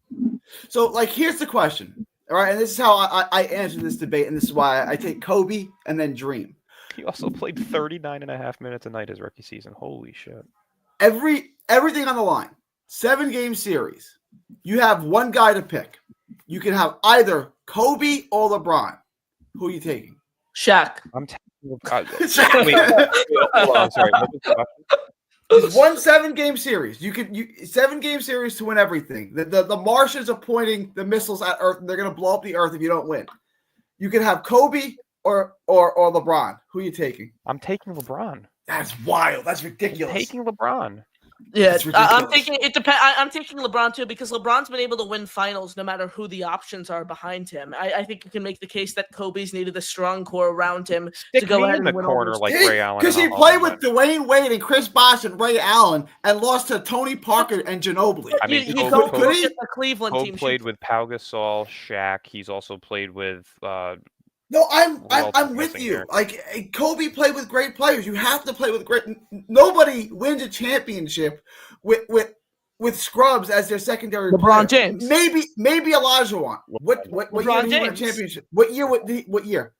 So, here's the question. All right, and this is how I answer this debate, and this is why I take Kobe and then Dream. He also played 39.5 minutes a night his rookie season. Holy shit. Everything on the line. 7-game series. You have one guy to pick. You can have either Kobe or LeBron. Who are you taking? Shaq. I'm taking LeBron. Wait, sorry. What was the question? It's one 7-game series. 7-game series to win everything. The Martians are pointing the missiles at Earth, and they're going to blow up the Earth if you don't win. You can have Kobe or LeBron. Who are you taking? I'm taking LeBron. That's wild. That's ridiculous. I'm taking LeBron. Yeah, I'm thinking it depends. I'm taking LeBron too because LeBron's been able to win finals no matter who the options are behind him. I think you can make the case that Kobe's needed a strong core around him to go ahead and win corner like Ray Allen. Because he played with Dwayne Wade and Chris Bosh and Ray Allen and lost to Tony Parker and Ginobili. I mean, the Cleveland team played with Pau Gasol, Shaq. He's also played with. No, I'm with you. Here? Kobe played with great players. You have to play with great. Nobody wins a championship with with scrubs as their secondary LeBron player. James. Maybe Olajuwon. What year LeBron did he win a James. championship? What year?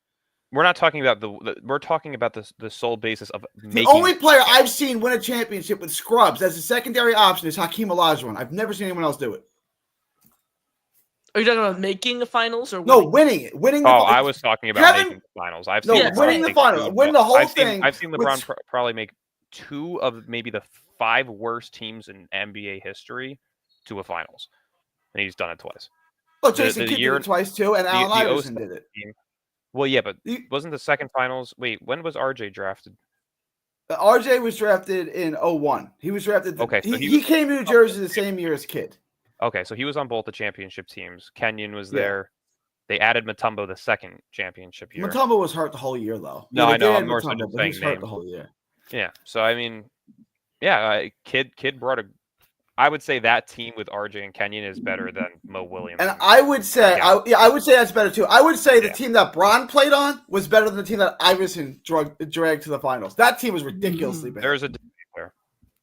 We're not talking about we're talking about the sole basis of The only player I've seen win a championship with scrubs as a secondary option is Hakeem Olajuwon. I've never seen anyone else do it. Are you talking about making the finals or winning it? Winning. I was talking about making the finals. Winning the finals. Win the whole thing. I've seen LeBron probably make 2 of maybe the 5 worst teams in NBA history to a finals, and he's done it twice. Well, Jason Kidd did it twice too, and Allen Iverson did it. Well, yeah, but wasn't the second finals? Wait, when was RJ drafted? RJ was drafted in 2001. He was drafted. Okay, so he came to New Jersey the same year as Kidd. Okay, so he was on both the championship teams. Kenyon was there. They added Mutombo the second championship year. Mutombo was hurt the whole year, though. No, I know. I'm more so just saying hurt the whole year. Yeah. So I mean, Kidd brought a. I would say that team with RJ and Kenyon is better than Mo Williams. And I would say, I would say that's better too. I would say the team that Bron played on was better than the team that Iverson dragged to the finals. That team was ridiculously bad. There's a debate there.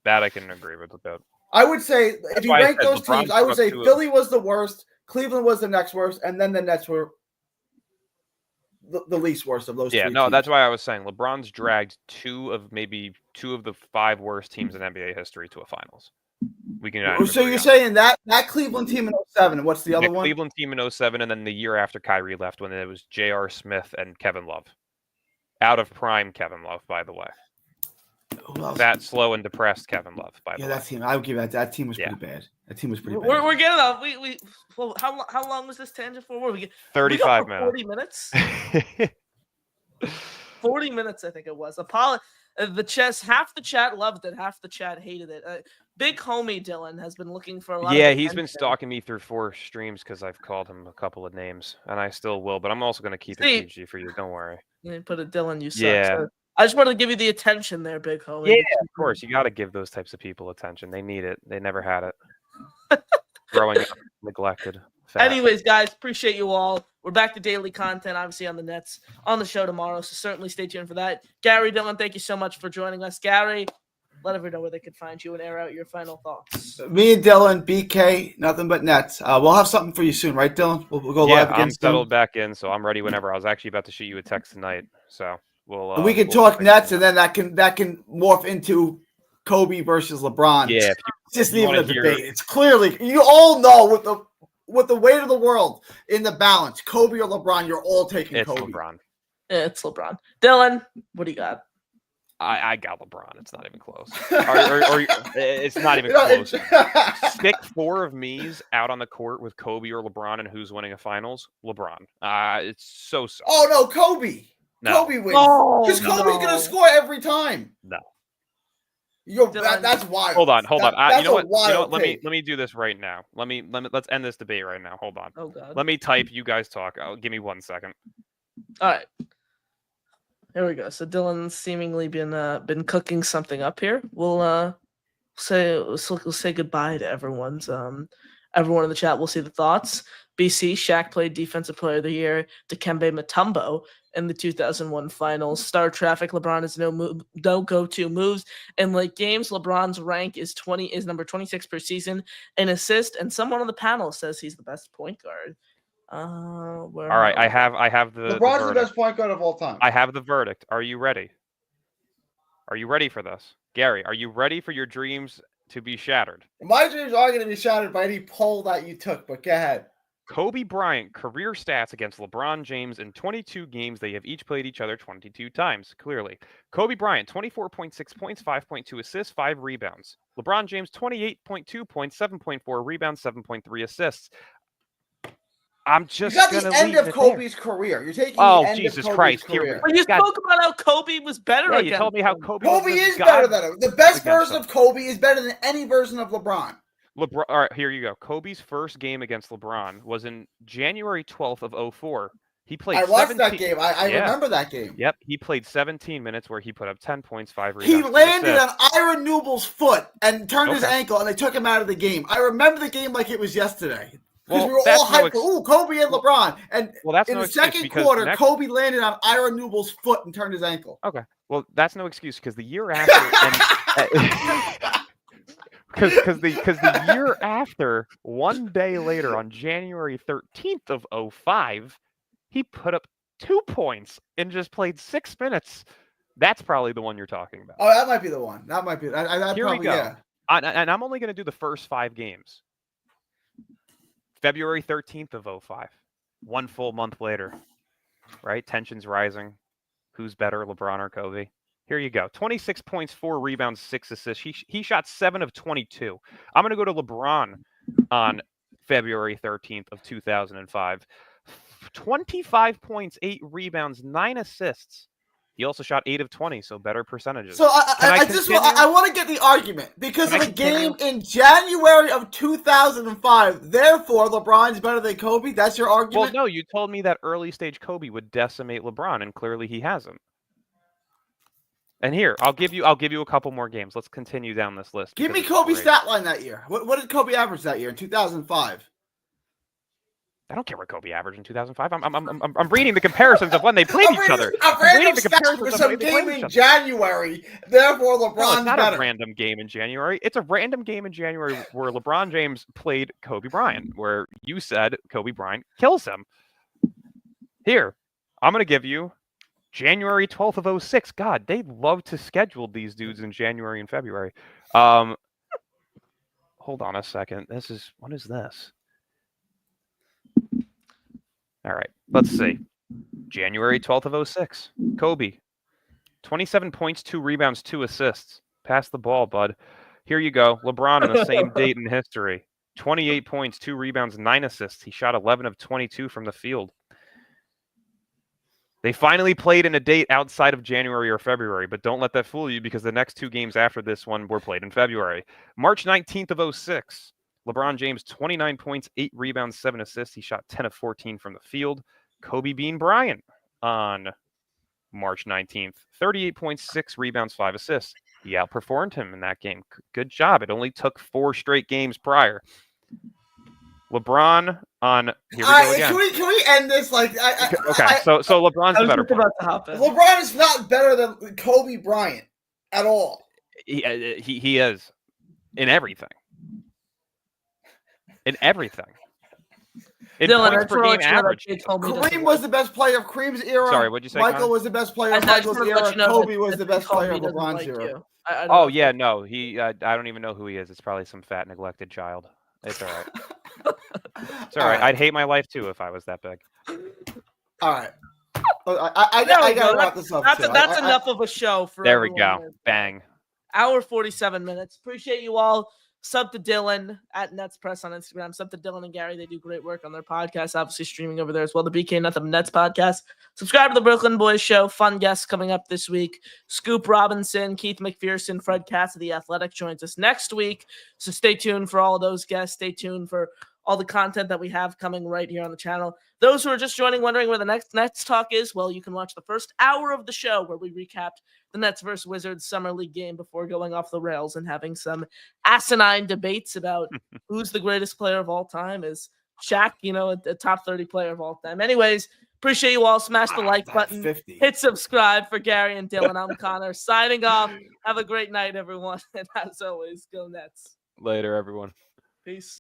That I can agree with about. I would say if you rank those teams, I would say Philly was the worst, Cleveland was the next worst, and then the Nets were the least worst of those. Yeah, three no, teams. that's why I was saying LeBron's dragged 2 of the 5 worst teams in NBA history to a finals. We can. So you're saying that Cleveland team in 2007, and what's the other one? Cleveland team in 2007, and then the year after Kyrie left, when it was J.R. Smith and Kevin Love. Out of prime Kevin Love, by the way. That slow and depressed Kevin Love, by the way. Yeah, that team. I would give that team was pretty bad. That team was pretty bad. We're getting off. Well, how long was this tangent for? What 35 minutes. 40 minutes. 40 minutes, I think it was. Half the chat loved it, half the chat hated it. Big homie Dylan has been looking for a lot. Yeah, he's been stalking me through 4 streams because I've called him a couple of names, and I still will. But I'm also going to keep it PG for you. Don't worry. You put a Dylan, you suck. Yeah. So I just wanted to give you the attention there, big homie. Yeah, of course. You got to give those types of people attention. They need it. They never had it. Growing up neglected. Fat. Anyways, guys, appreciate you all. We're back to daily content, obviously, on the Nets on the show tomorrow, so certainly stay tuned for that. Gary, Dylan, thank you so much for joining us. Gary, let everyone know where they could find you and air out your final thoughts. Me and Dylan, BK, Nothing But Nets. We'll have something for you soon, right, Dylan? We'll go live again. I'm settled back in, so I'm ready whenever. I was actually about to shoot you a text tonight, so we can talk Nets, and then that can morph into Kobe versus LeBron. Yeah, it's just even a debate. It's clearly you all know with the weight of the world in the balance, Kobe or LeBron, you're all taking Kobe. LeBron. Yeah, it's LeBron. Dylan, what do you got? I got LeBron. It's not even close. or it's not even close. Stick 4 of me's out on the court with Kobe or LeBron, and who's winning a finals? LeBron. It's so. Oh no, Kobe. No. Kobe wins. Because Kobe's gonna score every time. No. That's wild. Hold on. You know what? Let me do this right now. Let's end this debate right now. Hold on. Oh God. Let me type. You guys talk. Give me 1 second. All right. Here we go. So Dylan's seemingly been cooking something up here. We'll say goodbye to everyone in the chat. We'll see the thoughts. BC, Shaq played Defensive Player of the Year. Dikembe Mutombo in the 2001 Finals. Star Traffic, LeBron has no go-to moves in late games. LeBron's rank is number 26 per season in assist, and someone on the panel says he's the best point guard. All right, I have the LeBron's the best point guard of all time. I have the verdict. Are you ready? Are you ready for this? Gary, are you ready for your dreams to be shattered? My dreams are going to be shattered by any poll that you took, but go ahead. Kobe Bryant career stats against LeBron James in 22 games. They have each played each other 22 times, clearly. Kobe Bryant, 24.6 points, 5.2 assists, 5 rebounds. LeBron James, 28.2 points, 7.4 rebounds, 7.3 assists. I'm just going to leave it there. You got the end of Kobe's career. You're taking the end Jesus of Kobe's Christ. career. But you spoke about how Kobe was better. Yeah, you told me how Kobe is better than him. The best version of Kobe is better than any version of LeBron. All right, here you go. Kobe's first game against LeBron was in January 12th of 2004. He played. I watched that game. I remember that game. Yep, he played 17 minutes where he put up 10 points, 5 rebounds. He landed on Ira Newell's foot and turned his ankle, and they took him out of the game. I remember the game like it was yesterday. Because we were all hyped for Kobe and LeBron. And in the second quarter, Kobe landed on Ira Newell's foot and turned his ankle. Okay. Well, that's no excuse because the year after Because the year after, one day later, on January 13th of 05, he put up 2 points and just played 6 minutes. That's probably the one you're talking about. Oh, that might be the one. That might be. That Here probably, we go. Yeah. And I'm only going to do the first 5 games. February 13th of 05, 1 full month later, right? Tensions rising. Who's better, LeBron or Kobe? Here you go. 26 points, 4 rebounds, 6 assists. He shot 7 of 22. I'm going to go to LeBron on February 13th of 2005. 25 points, 8 rebounds, 9 assists. He also shot 8 of 20, so better percentages. So I want to get the argument because of a game in January of 2005. Therefore, LeBron's better than Kobe. That's your argument? Well, no, you told me that early stage Kobe would decimate LeBron, and clearly he hasn't. And here, I'll give you a couple more games. Let's continue down this list. Give me Kobe's stat line that year. What did Kobe average that year in 2005? I don't care what Kobe averaged in 2005. I'm reading the comparisons of when they played each other. I'm reading the comparisons of some game in January. Therefore, LeBron's not better. A random game in January. It's a random game in January where LeBron James played Kobe Bryant, where you said Kobe Bryant kills him. Here, I'm going to give you January 12th of 06. God, they love to schedule these dudes in January and February. Hold on a second. What is this? All right, let's see. January 12th of 06. Kobe, 27 points, 2 rebounds, 2 assists. Pass the ball, bud. Here you go. LeBron on the same date in history. 28 points, 2 rebounds, 9 assists. He shot 11 of 22 from the field. They finally played in a date outside of January or February, but don't let that fool you because the next 2 games after this one were played in February. March 19th of 06. LeBron James, 29 points, 8 rebounds, 7 assists. He shot 10 of 14 from the field. Kobe Bean Bryant on March 19th, 38 points, 6 rebounds, 5 assists. He outperformed him in that game. Good job. It only took 4 straight games prior. LeBron on here we go again. Can we end this so LeBron's the better player. LeBron is not better than Kobe Bryant at all. He is in everything. In everything. In points per game average. Kareem was the best player of Kareem's era. Sorry, what'd you say? Michael was the best player of Michael's era. Kobe was the best player of LeBron's era. I don't even know who he is. It's probably some fat neglected child. It's all right. It's all right. I'd hate my life too if I was that big. All right. I got to wrap this up. That's enough of a show for There we go. Bang. Hour 47 minutes. Appreciate you all. Sub to Dylan at Nets Press on Instagram. Sub to Dylan and Gary. They do great work on their podcast. Obviously streaming over there as well. The BK Nothin But Nets podcast. Subscribe to the Brooklyn Boys Show. Fun guests coming up this week. Scoop Robinson, Keith McPherson, Fred Katz of The Athletic joins us next week. So stay tuned for all of those guests. Stay tuned for all the content that we have coming right here on the channel. Those who are just joining, wondering where the next Nets talk is, well, you can watch the first hour of the show where we recapped the Nets versus Wizards Summer League game before going off the rails and having some asinine debates about who's the greatest player of all time. Is Shaq, a top 30 player of all time? Anyways, appreciate you all. Smash the like button. 50. Hit subscribe. For Gary and Dylan, I'm Connor. Signing off. Have a great night, everyone. And as always, go Nets. Later, everyone. Peace.